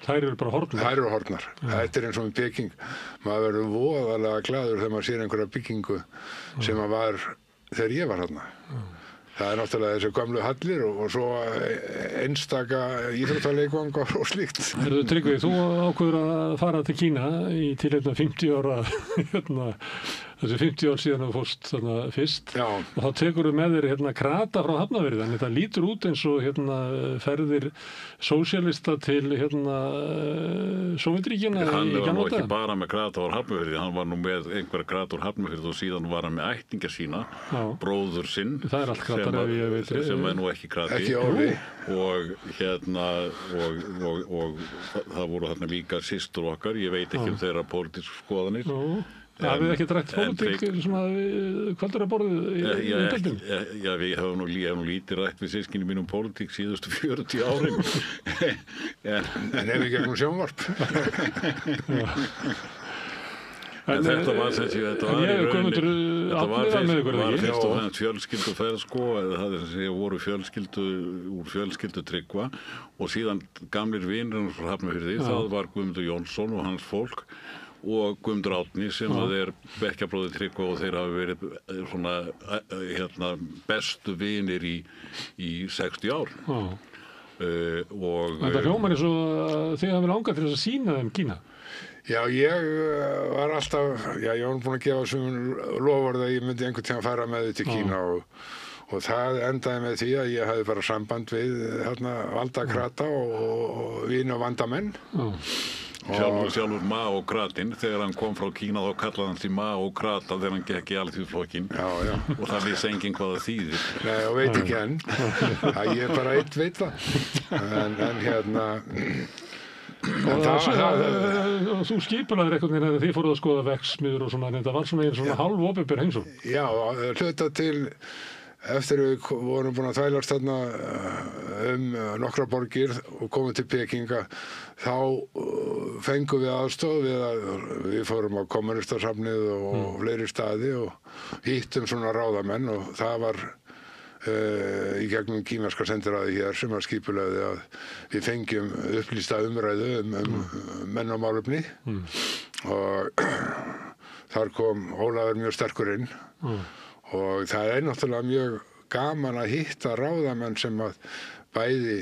Þær eru bara horfnar. Þær eru horfnar. Þetta er eins og með Peking. Maður verður voðalega glaður þegar maður sér einhverja byggingu sem að var þegar ég var þarna. Það er náttúrulega þessi gömlu hallir og svo einstaka íþróttaleikvangar og slíkt. Tryggvi, þú ákveður að fara til Kína í tilefni 50 ára, þessi 50 ár síðan þú fórst þarna fyrst. Já. Og þá tekurðu með þér krata frá Hafnarfirði, þannig það lítur út eins og ferðir sósíalista til Sovétríkjanna í gamla daga. Hann var nú ekki bara með krata úr Hafnarfirði, hann var nú með einhverja krata úr Hafnarfirði og síðan var hann með ættingja sína, bróður sinn. Það er allt kratar ef ég veit. Sem er nú ekki krati. Ekki Óli. Og og það voru þarna líka systur okkar, ég veit ekki þeirra pólitísku skoðanir. Hafið þið ekki rætt pólitík kvöldur að borðið í deildinni? Já, við hefum nú lítið rætt við systkini mínum pólitík síðustu 40 árin. En ef við gegnum sjónvarp. En þetta var fyrst og fremst fjölskylduferð, sko, það er sem voru úr fjölskyldu Tryggva og síðan gamlir vinir frá Hafnarfirði, það var Guðmundur Jónsson og hans fólk og Guðmundur Árni sem er bekkjarbróðir Tryggva og þeir hafa verið svona bestu vinir í 60 ár. Þetta hljómar eins og þið hafi langað til þess að sýna þeim Kína. Já, ég var alltaf, ég var búinn að gefa sem loforð að ég myndi einhvern tíma fara með þau til Kína og það endaði með því að ég hafði bara samband við valdakrata og vini og vandamenn. Sjálfur Mao Kratinn, þegar hann kom frá Kína þá kallaði hann sig Mao Krata þegar hann gekk í Alþýðuflokkinn og það vissi enginn hvað það þýðir. Nei, og veit ekki enn. Ég er bara einn veit það. Og þú skipulaðir einhvern veginn að þið fóruð að skoða verksmiðjur og svona, en þetta var svona hálf opinber heimsókn. Já, hluta til eftir við vorum búin að þvælast þarna nokkra borgir og komum til Pekinga, þá fengum við aðstoð við fórum á kommunistasafnið og fleiri staði og hittum svona ráðamenn og það var í gegnum kínverska sendiráði hér sem að skipulagði að við fengjum upplýsta umræðu menn og málefni og þar kom Ólafur mjög sterkur inn og það er náttúrulega mjög gaman að hitta ráðamenn sem að bæði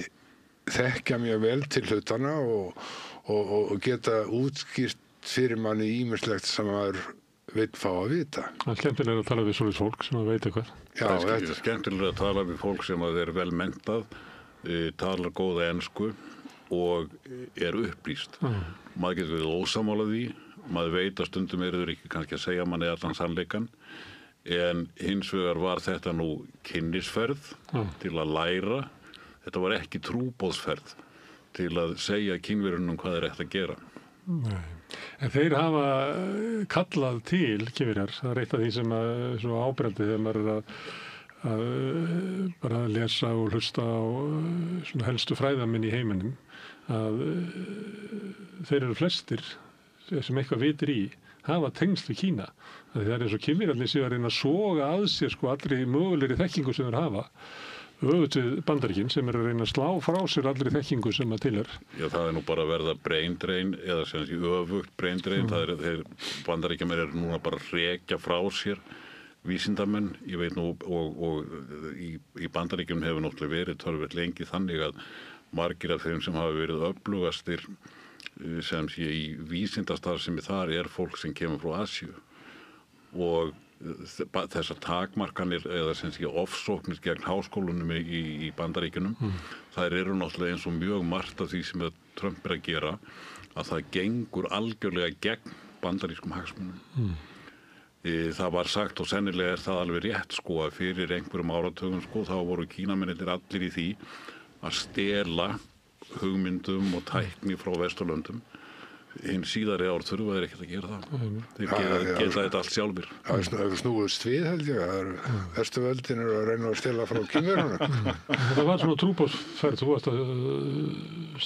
þekkja mjög vel til hlutana og geta útskýrt fyrir manni ýmislegt sem maður vill fá að vita. Það er skemmtilega að tala við svoleiðis fólk sem að veit eitthvað. Já, það er skemmtilega að tala við fólk sem að er vel menntað, talar góða ensku og er upplýst. Maður getur verið ósammála því, maður veit að stundum þeir ekki kannski að segja manni allan sannleikann, en hins vegar var þetta nú kynnisferð til að læra. Þetta var ekki trúboðsferð til að segja Kínverjunum hvað er að gera. Nei. En þeir hafa kallað til Kínverjar, það er eitt af því sem er svo áberandi þegar maður er að bara lesa og hlusta á svona helstu fræðamenn í heiminum, að þeir eru flestir sem eitthvað vitir í hafa tengsl við Kína. Það er eins og Kínverjarnir séu að reyna að soga að sér sko allri mögulegri þekkingu sem þeir hafa. Öfugt við Bandaríkin sem að reyna að slá frá sér allri þekkingu sem að til er. Já, það nú bara að verða brain drain eða sem sé öfugt brain drain. Það þeir Bandaríkjamenn núna bara að rekja frá sér vísindamenn. Ég veit nú og í Bandaríkjum hefur náttúrulega verið töluvert lengi þannig að margir af þeim sem hafa verið öflugastir sem sé í vísindastarfsemi þar fólk sem kemur frá Asíu og þessar takmarkanir eða sem sé ofsóknir gegn háskólunum í Bandaríkjunum þær eru náttúrulega eins og mjög margt af því sem Trump að gera að það gengur algjörlega gegn bandarískum hagsmunum. Það var sagt og sennilega það alveg rétt sko að fyrir einhverjum áratugum sko þá voru Kínamennir allir í því að stela hugmyndum og tækni frá Vesturlöndum. Hinn síðari ár þurfa þeir ekkert að gera það. Þeir geta þetta allt sjálfir. Það er snúist við held ég. Það eru Vesturveldin að reyna að stela frá Kínverjunum. Það var svona trúboðsferð, þú varst að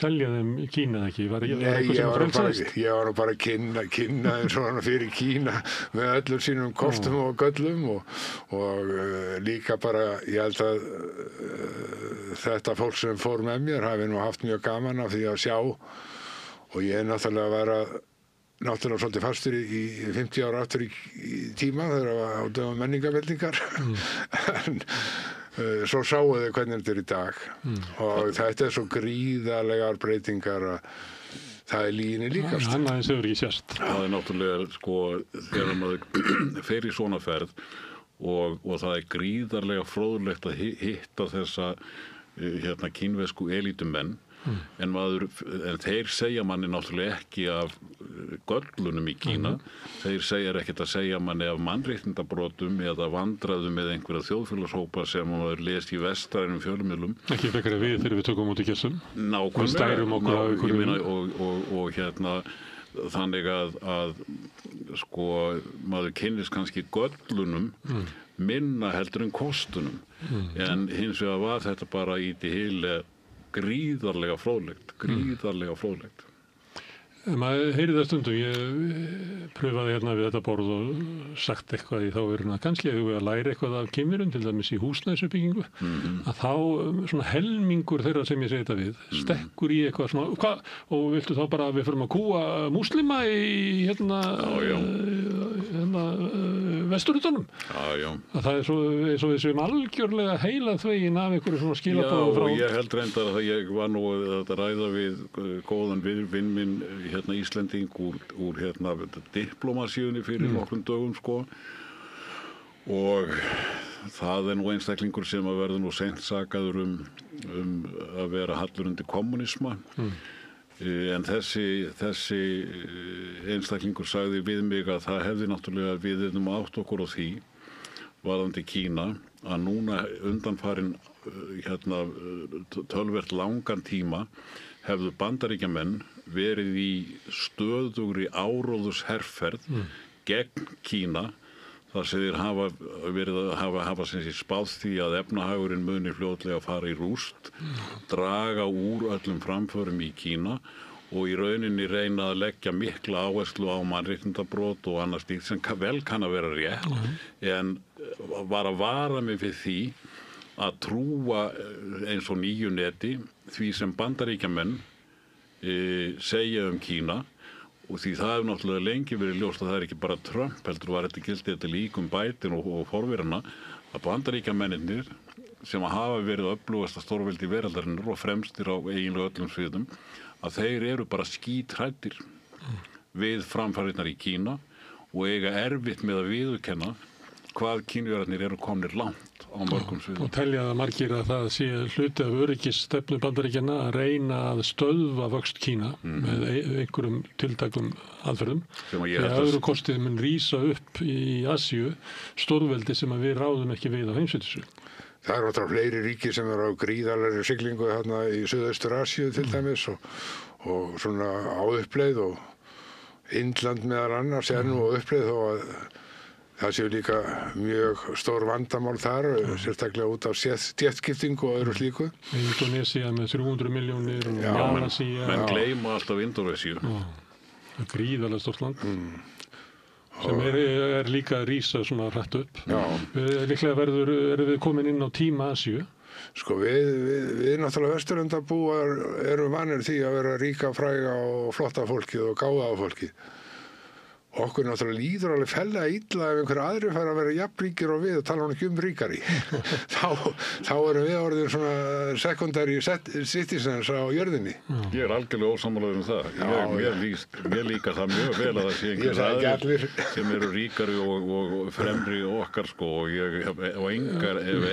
selja þeim í Kína ekki? Nei, ég var nú bara að kynna þeim svona fyrir Kína með öllum sínum kostum og göllum og líka bara, ég held að þetta fólk sem fór með mér hafi nú haft mjög gaman af því að sjá og ég náttúrulega náttúrulega svolítið fastur í 50 ára aftur í tíma þegar það var á dögum menningarveldingar en svo sáu þau hvernig þetta í dag og þetta svo gríðarlegar breytingar að það lyginni líkast. Hann aðeins hefur ekki sést. Það náttúrulega sko þegar maður fer í svona ferð og það gríðarlega fróðlegt að hitta þessa kínversku elítumenn en þeir segja manni náttúrulega ekki af göllunum í Kína þeir segja ekkert að segja manni af mannréttindabrotum eða vandræðum með einhverja þjóðfélagshópa sem maður lest í vestrænum fjölmiðlum ekki frekar við þegar við tökum út í gessum nákvæmlega og þannig að sko maður kynnist kannski göllunum minna heldur en kostunum en hins vegar var þetta bara í til heila gríðarlega fróðlegt. Maður heyri það stundum, ég pröfaði hérna við þetta borð og sagt eitthvað í þá verðuna kannski ef við að læra eitthvað af Kínverjum, til dæmis í húsnæðisuppbyggingu, að þá svona helmingur þeirra sem ég segi þetta við, stekkur í eitthvað svona, og viltu þá bara að við förum að kúa múslima í vesturutunum? Já. Að það svo við séum algjörlega heila þvegin af einhverju svona skilabóðu frá. Já, ég held reyndar að ég var nú að ræða við góðan vinn minn Íslending úr diplomasíunni fyrir nokkrum dögum sko og það nú einstaklingur sem að verða nú seint sakaður að vera hallur undir kommunisma en þessi einstaklingur sagði við mig að það hefði náttúrulega við átt okkur á því varðandi Kína að núna undanfarin töluvert langan tíma hefðu Bandaríkjamenn verið í stöðugri áróðursherferð gegn Kína þar sem þeir hafa sem sé spáð því að efnahagurinn muni fljótlega fara í rúst, draga úr öllum framförum í Kína og í rauninni reyna að leggja mikla áherslu á mannréttindabrot og annars slíkt sem vel kann að vera rétt en var að vara mig við því að trúa eins og nýju neti því sem Bandaríkjamenn segja Kína og því það hefur náttúrulega lengi verið ljóst að það ekki bara Trump heldur var þetta gildi þetta líkum Biden og forverana að Bandaríkjamennirnir sem hafa verið öflugasta stórveldi veraldarinnar og fremstir á eiginlega öllum sviðum að þeir eru bara skíthræddir við framfarirnar í Kína og eiga erfitt með að viðurkenna hvað Kínverjarnir eru komnir langt á mörgum sviðum. Og telja það margir að það sé hluti af öryggisstefnu Bandaríkjanna að reyna að stöðva vöxt Kína með einhverjum tiltækum aðferðum. Þegar öðru kostið mun rísa upp í Asíu stórveldi sem að við ráðum ekki við á heimsvísu. Það eru náttúrulega fleiri ríki sem eru á gríðarlegri siglingu þarna í Suðaustur Asíu til dæmis og svona á uppleið og Indland meðal annars nú á uppleið þó að það séu líka mjög stór vandamál þar, sérstaklega út af stéttskiptingu og öðru slíku. Indonesia með 300 milljónir og Malasía. Menn gleyma alltaf Indonesíu. Gríðarlega stórt land. sem er líka að rísa svona hratt upp. Líklega erum við komin inn á tíma Asíu. Sko við náttúrulega Vesturlandabúar erum vanir því að vera ríka, fræga og flotta fólkið og gáða á fólkið. Okkur náttúrulega líður alveg fellega illa ef einhver aðri fær að vera jafnríkir og við og tala hann ekki ríkari. þá erum við orðin svona secondary citizens á jörðinni. Ég algjörlega ósammálaður það. Mér líka það mjög vel að það sé einhver aðrir sem eru ríkari og fremri okkar sko og ég hef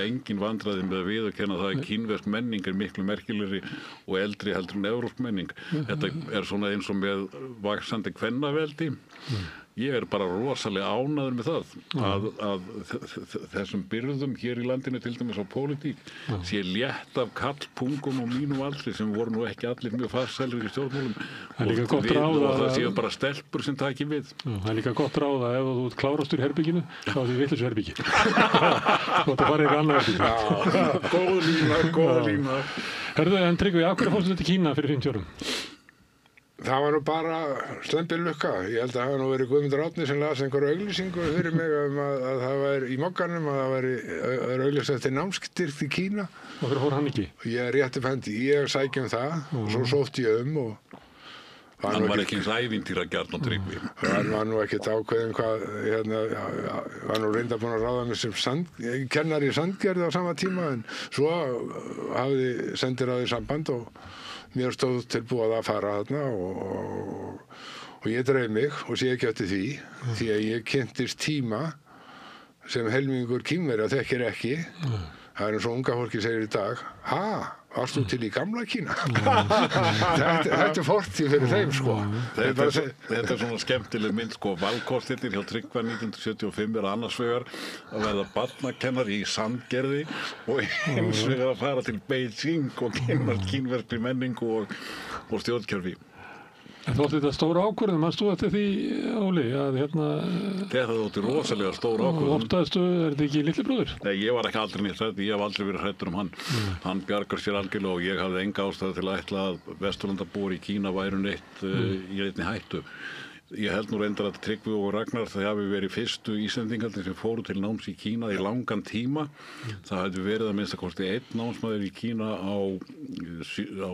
engin vandræði með að viðurkenna það að kínversk menning er miklu merkilegri og eldri heldur en evrópsk menning. Þetta er svona eins og með vaxandi kvennaveldi. Ég er bara rosalega ánægður með það að þessum byrðum hér í landinu til dæmis á pólitík sé létt af kallpungum á mínum aldri sem voru nú ekki allir mjög farsælir í stjórnmálum og það séu bara stelpur sem taki við. Það er líka gott ráð að ef þú ert klárastur í herbygginu þá er því vitlausu herbyggi. Þú ætti að fara yfir annað herbyggi. Góð lína. Herðu, en Tryggvi, af hverju fórstu til Kína fyrir 50 árum? Það var nú bara slembil lukka. Ég held að það hafi nú verið Guðmundur Árni sem las einhverju auglýsingu fyrir mig að það væri í Mogganum að það væri auglýst eftir námsstyrk í Kína. Og hverju fór hann ekki? Ég rétt upp hendi. Ég sæki það og svo sótti ég og hann var ekki eins ævintýragjarn og Tryggvi. Hann var nú ekkert ákveðinn hvað var nú reynda búinn að ráða mig sem kennari í Sandgerði á sama tíma en svo hafði sendiráðið samband og mér stóð tilbúið að fara þarna og ég dreif mig og sé ekki eftir því að ég kynntist tíma sem helmingur Kínverja þekkir ekki. Það er eins og unga fólki segir í dag, varst þú til í gamla Kína? Þetta er fortíð fyrir þeim sko. Þetta er svona skemmtileg mynd sko, valkostirnir hjá Tryggva 1975 er annars vegar að verða barnakennari í Sandgerði og hins vegar að fara til Beijing og kynnast kínverskri menningu og stjórnkerfi. En þótti þetta stóra ákvörðun, manstu eftir því Óli, að Þetta þótti rosalega stóra ákvörðun. Óttastu, er þetta ekki litli bróðir? Nei, ég var ekki aldrei neitt hræddur, ég hef aldrei verið hræddur hann. Hann bjargar sér algjörlega og ég hafði enga ástæðu til að ætla að Vesturlandabúar í Kína væru neitt í einni hættu. Ég held nú reyndar að Tryggvi og Ragnar það hafi verið fyrstu Íslendingarnir sem fóru til náms í Kína í langan tíma. Það hefði verið að minnsta kosti einn námsmaður í Kína á 7.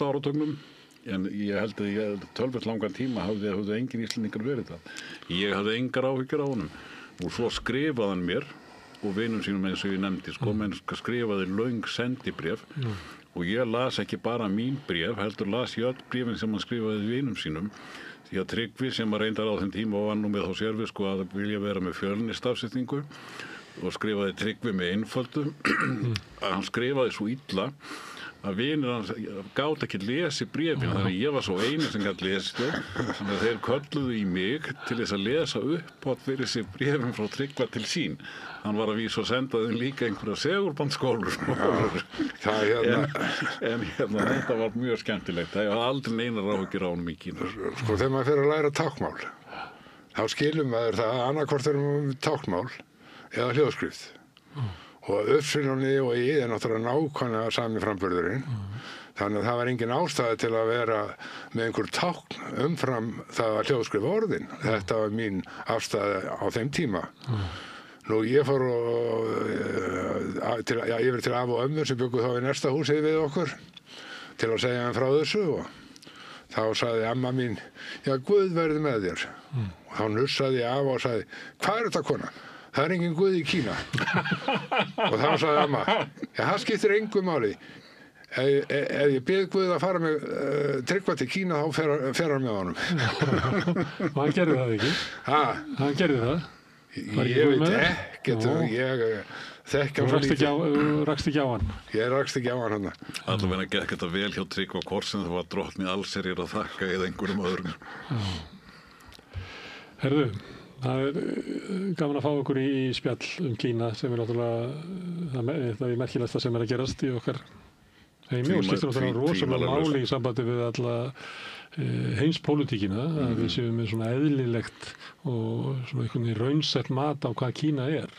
áratugnum. En ég held að tölvöld langan tíma hafði engin Íslendingar verið það. Ég hafði engar áhyggjur á honum. Og svo skrifaði hann mér og vinum sínum eins og ég nefndi, menn skrifaði löng sendibréf og ég las ekki bara mín bréf, heldur las ég öll bréfin sem hann skrifaði vinum sínum. Því að Tryggvi sem að reyndar á þeim tíma og var nú með þá sérfi að vilja vera með fjölnistafsetningu og skrifaði Tryggvi með einföldu. Hann skrifaði svo illa að vinir hans gátt ekki lesi bréfin þannig að ég var svo eini sem gat lesið þannig að þeir kölluðu í mig til þess að lesa upp átt fyrir sig bréfin frá Tryggva til sín. Hann var að vísa og senda þeim líka einhverja segurbandskólur en þetta var mjög skemmtilegt. Það var aldrei neinar áhyggjur á honum í Kína. Sko þegar maður fer að læra táknmál þá skilum maður það annarkvort erum táknmál eða hljóðskrift og uppsynunni og er náttúrulega nákvæmlega sami framburðurinn. Þannig að það var engin ástæða til að vera með einhver tákn umfram það að hljóðskrifa orðin. Þetta var mín afstæða á þeim tíma. Nú ég fór yfir til af og ömmur sem bjuggu þá í næsta húsi við okkur til að segja frá þessu og þá sagði amma mín, já Guð verði með þér. Og þá nussaði ég af og sagði, hvað er þetta kona? Það er engin Guð í Kína. Og þá sagði amma, já það skiptir engu máli. Ef ég bið Guð að fara með Tryggva til Kína þá fer hann með honum. Og hann gerði það ekki? Hann gerði það? Ég veit ekkert, ég þekki hann svo lítið. Þú rakst ekki á hann? Ég rakst ekki á hann. Allavega gekk þetta vel hjá Tryggva hvort sem það var drottni allsherjar að þakka eða einhverjum öðrum. Herðu, það er gaman að fá okkur í spjall Kína sem er náttúrulega það er merkilegsta sem er að gerast í okkar heimi og skiptir náttúrulega rosalega máli í sambandi við alla heimspólitíkina að við séum með svona eðlilegt og svona einhvern veginn raunsætt mat á hvað Kína er.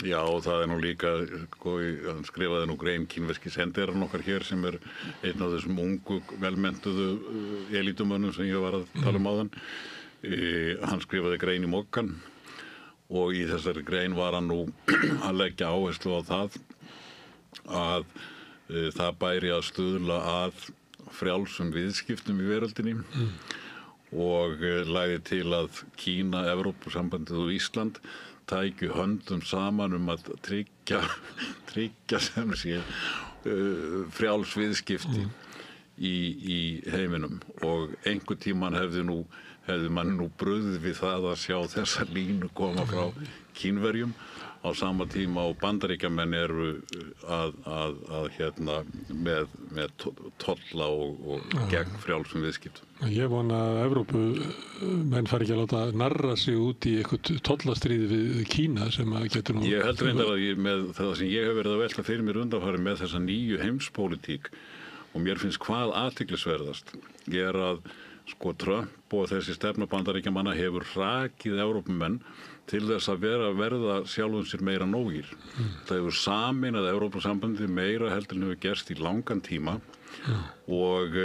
Já, og það er nú líka, hann skrifaði nú grein kínverski sendiherrann okkar hér sem er einn af þessum ungu velmenntuðu elítumönnum sem ég var að tala áðan. Hann skrifaði grein í Moggann og í þessari grein var hann nú að leggja áherslu á það að það bæri að stuðla að frjálsum viðskiptum í veröldinni og lagði til að Kína, Evrópusambandið og Ísland tækju höndum saman að tryggja sem sé frjáls viðskipti í heiminum og einhvern tímann hefði mann nú brugðið við það að sjá þessa línu koma frá Kínverjum á sama tíma og Bandaríkjamenn eru með tolla og gegn frjálsum viðskiptum. Ég vona að Evrópumenn fari ekki að láta narra sig út í eitthvað tollastríði við Kína sem að getur nú... Ég held reyndar að með það sem ég hef verið að velta fyrir mér undanfari með þessa nýju heimspólitík og mér finnst hvað athyglisverðast er að sko Trump og þessi stefna Bandaríkjamanna hefur hrakið Evrópumenn til þess að verða sjálfum sér meira nógir. Það hefur sameinað Evrópusambandið meira heldur en hefur gerst í langan tíma og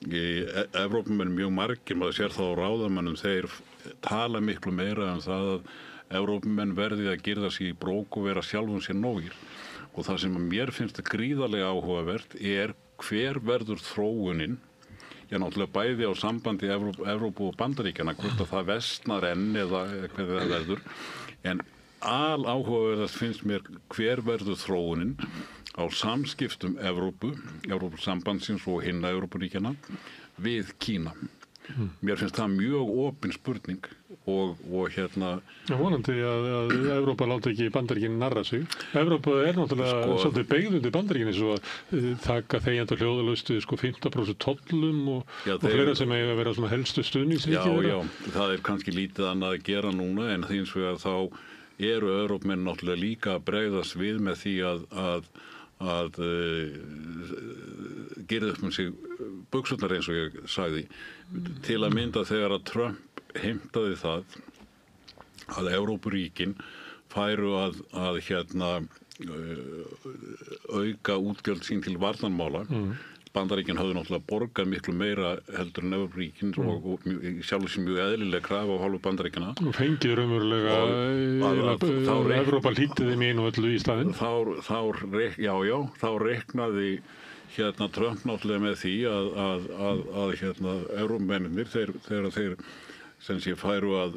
Evrópumenn mjög margir, maður sér það á ráðamönnum, þeir tala miklu meira það að Evrópumenn verði að girða sig í brók og vera sjálfum sér nógir. Og það sem mér finnst gríðarlega áhugavert hver verður þróunin náttúrulega bæði á sambandi Evrópu og Bandaríkjanna, hvort að það versnar enn eða hvernig það verður. En áhugaverðast finnst mér hver verður þróunin á samskiptum Evrópusambandsins og hinna Evrópuríkjanna við Kína. Mér finnst það mjög opin spurning og vonandi að Evrópa láti ekki Bandaríkin narra sig. Evrópa náttúrulega svolítið beygð undir Bandaríkinni svo að taka þegjandi og hljóðalaust við 50% tollum og fleira sem eiga að vera svona helstu stuðningsríki. Já, það kannski lítið annað að gera núna en hins vegar þá eru Evrópamenn náttúrulega líka að bregðast við með því að girða upp með sig buxurnar eins og ég sagði til að mynda þegar að Trump heimtaði það að Evrópuríkin færu að auka útgjöld sín til varnarmála. Bandaríkin hafði náttúrulega borgað miklu meira heldur en Evrópuríkin og sjálfur sem mjög eðlileg krafa á hálfu Bandaríkjana. Og fengið raunverulega Evrópa hlítið þeim einu öllu í staðinn. Þá reiknaði Trump náttúrulega með því að Evrópumennirnir þegar þeir sem sé færu að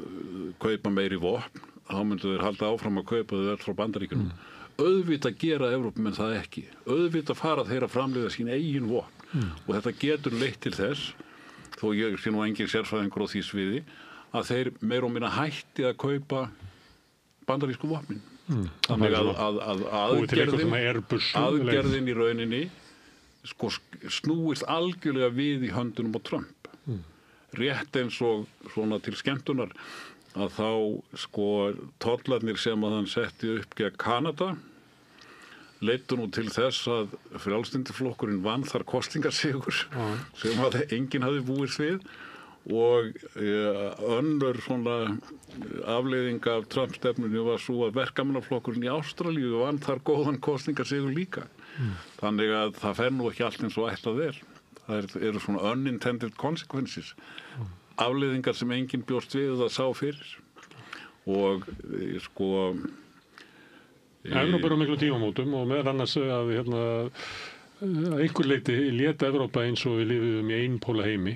kaupa meiri vopn, þá myndu þeir halda áfram að kaupa þau öll frá Bandaríkjunum. Auðvitað gera Evrópumenn það ekki. Auðvitað fara þeir að framleiða sín eigin vopn og þetta getur leitt til þess, þó ég sé nú engin sérfræðingur á því sviði, að þeir meira og minna hætti að kaupa bandarísku vopnin. Þannig að aðgerðin í rauninni snúist algjörlega við í höndunum á Trump. Rétt eins og svona til skemmtunar að þá tollarnir sem að hann setti upp gegn Kanada leiddu nú til þess að frjálslyndiflokkurinn vann þar kosningasigur sem að enginn hafði búist við og önnur svona afleiðing af Trump-stefnunni var svo að verkamannaflokkurinn í Ástralíu vann þar góðan kosningasigur líka. Þannig að það fer nú ekki allt eins og ætlað er. Það eru svona unintended consequences. Afleiðingar sem enginn bjóst við að sá fyrir. Og Evrópa er á miklu tímamótum og meðal annars að einhver leyti léta Evrópa eins og við lifum í einpóla heimi.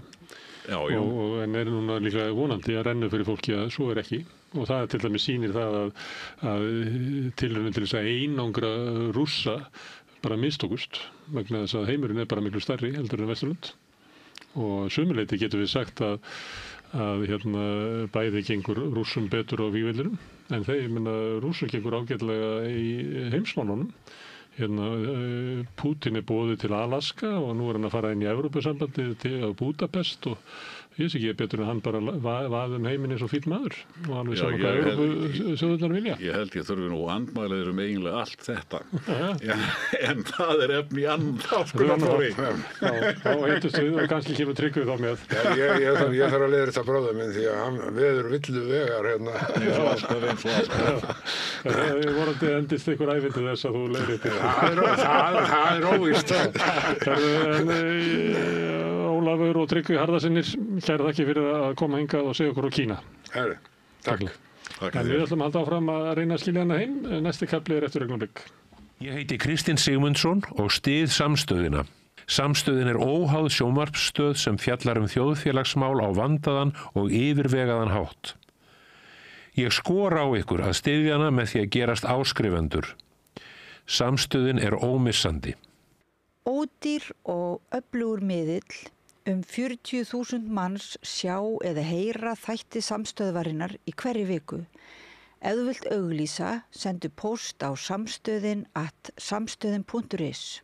En er núna líka vonandi að renna fyrir fólki að svo er ekki. Og það til dæmis sýnir það að tilraunir til þess að einangra Rússa bara mistókust vegna þess að heimurinn er bara miklu stærri heldur en Vesturlönd og sömuleyti getum við sagt að bæði gengur Rússum betur á vígvellinum en Rússum gengur ágætlega í heimsmálunum. Pútín er boðið til Alaska og nú er hann að fara inn í Evrópusambandið til Budapest og ég sé ekki betur en hann bara vaði heiminn eins og fínn maður og alveg saman hvað Evrópusjóðurnar vilja. Ég held ég þurfi nú andmæliður eiginlega allt þetta en það er efni annan þáskunarfóri. Þá heitust við og kannski kemur Tryggvi þá með. Ég þarf að leiða þetta bróða minn því að hann veður villu vegar Það er vorandi endist einhver ævindi þess að þú leiðir þetta. Það er óvíst. Ólafur og Tryggvi Harðarsinnir, kæra þakki fyrir að koma hingað og segja okkur á Kína. Herri, takk. Takk En fyrir. við ætlum að halda áfram að reyna að skilja hana heim. Næsti kafli eftir augnablik. Ég heiti Kristinn Sigmundsson og styð Samstöðina. Samstöðin óháð sjónvarpsstöð sem fjallar þjóðfélagsmál á vandaðan og yfirvegaðan hátt. Ég skora á ykkur að styðja hana með því að gerast áskrifendur. Samstöðin ómissandi. Ódýr og öflugur miðill, 40.000 manns sjá eða heyra þætti Samstöðvarinnar í hverri viku. Ef þú vilt auglýsa, sendu póst á samstöðin@samstöðin.is.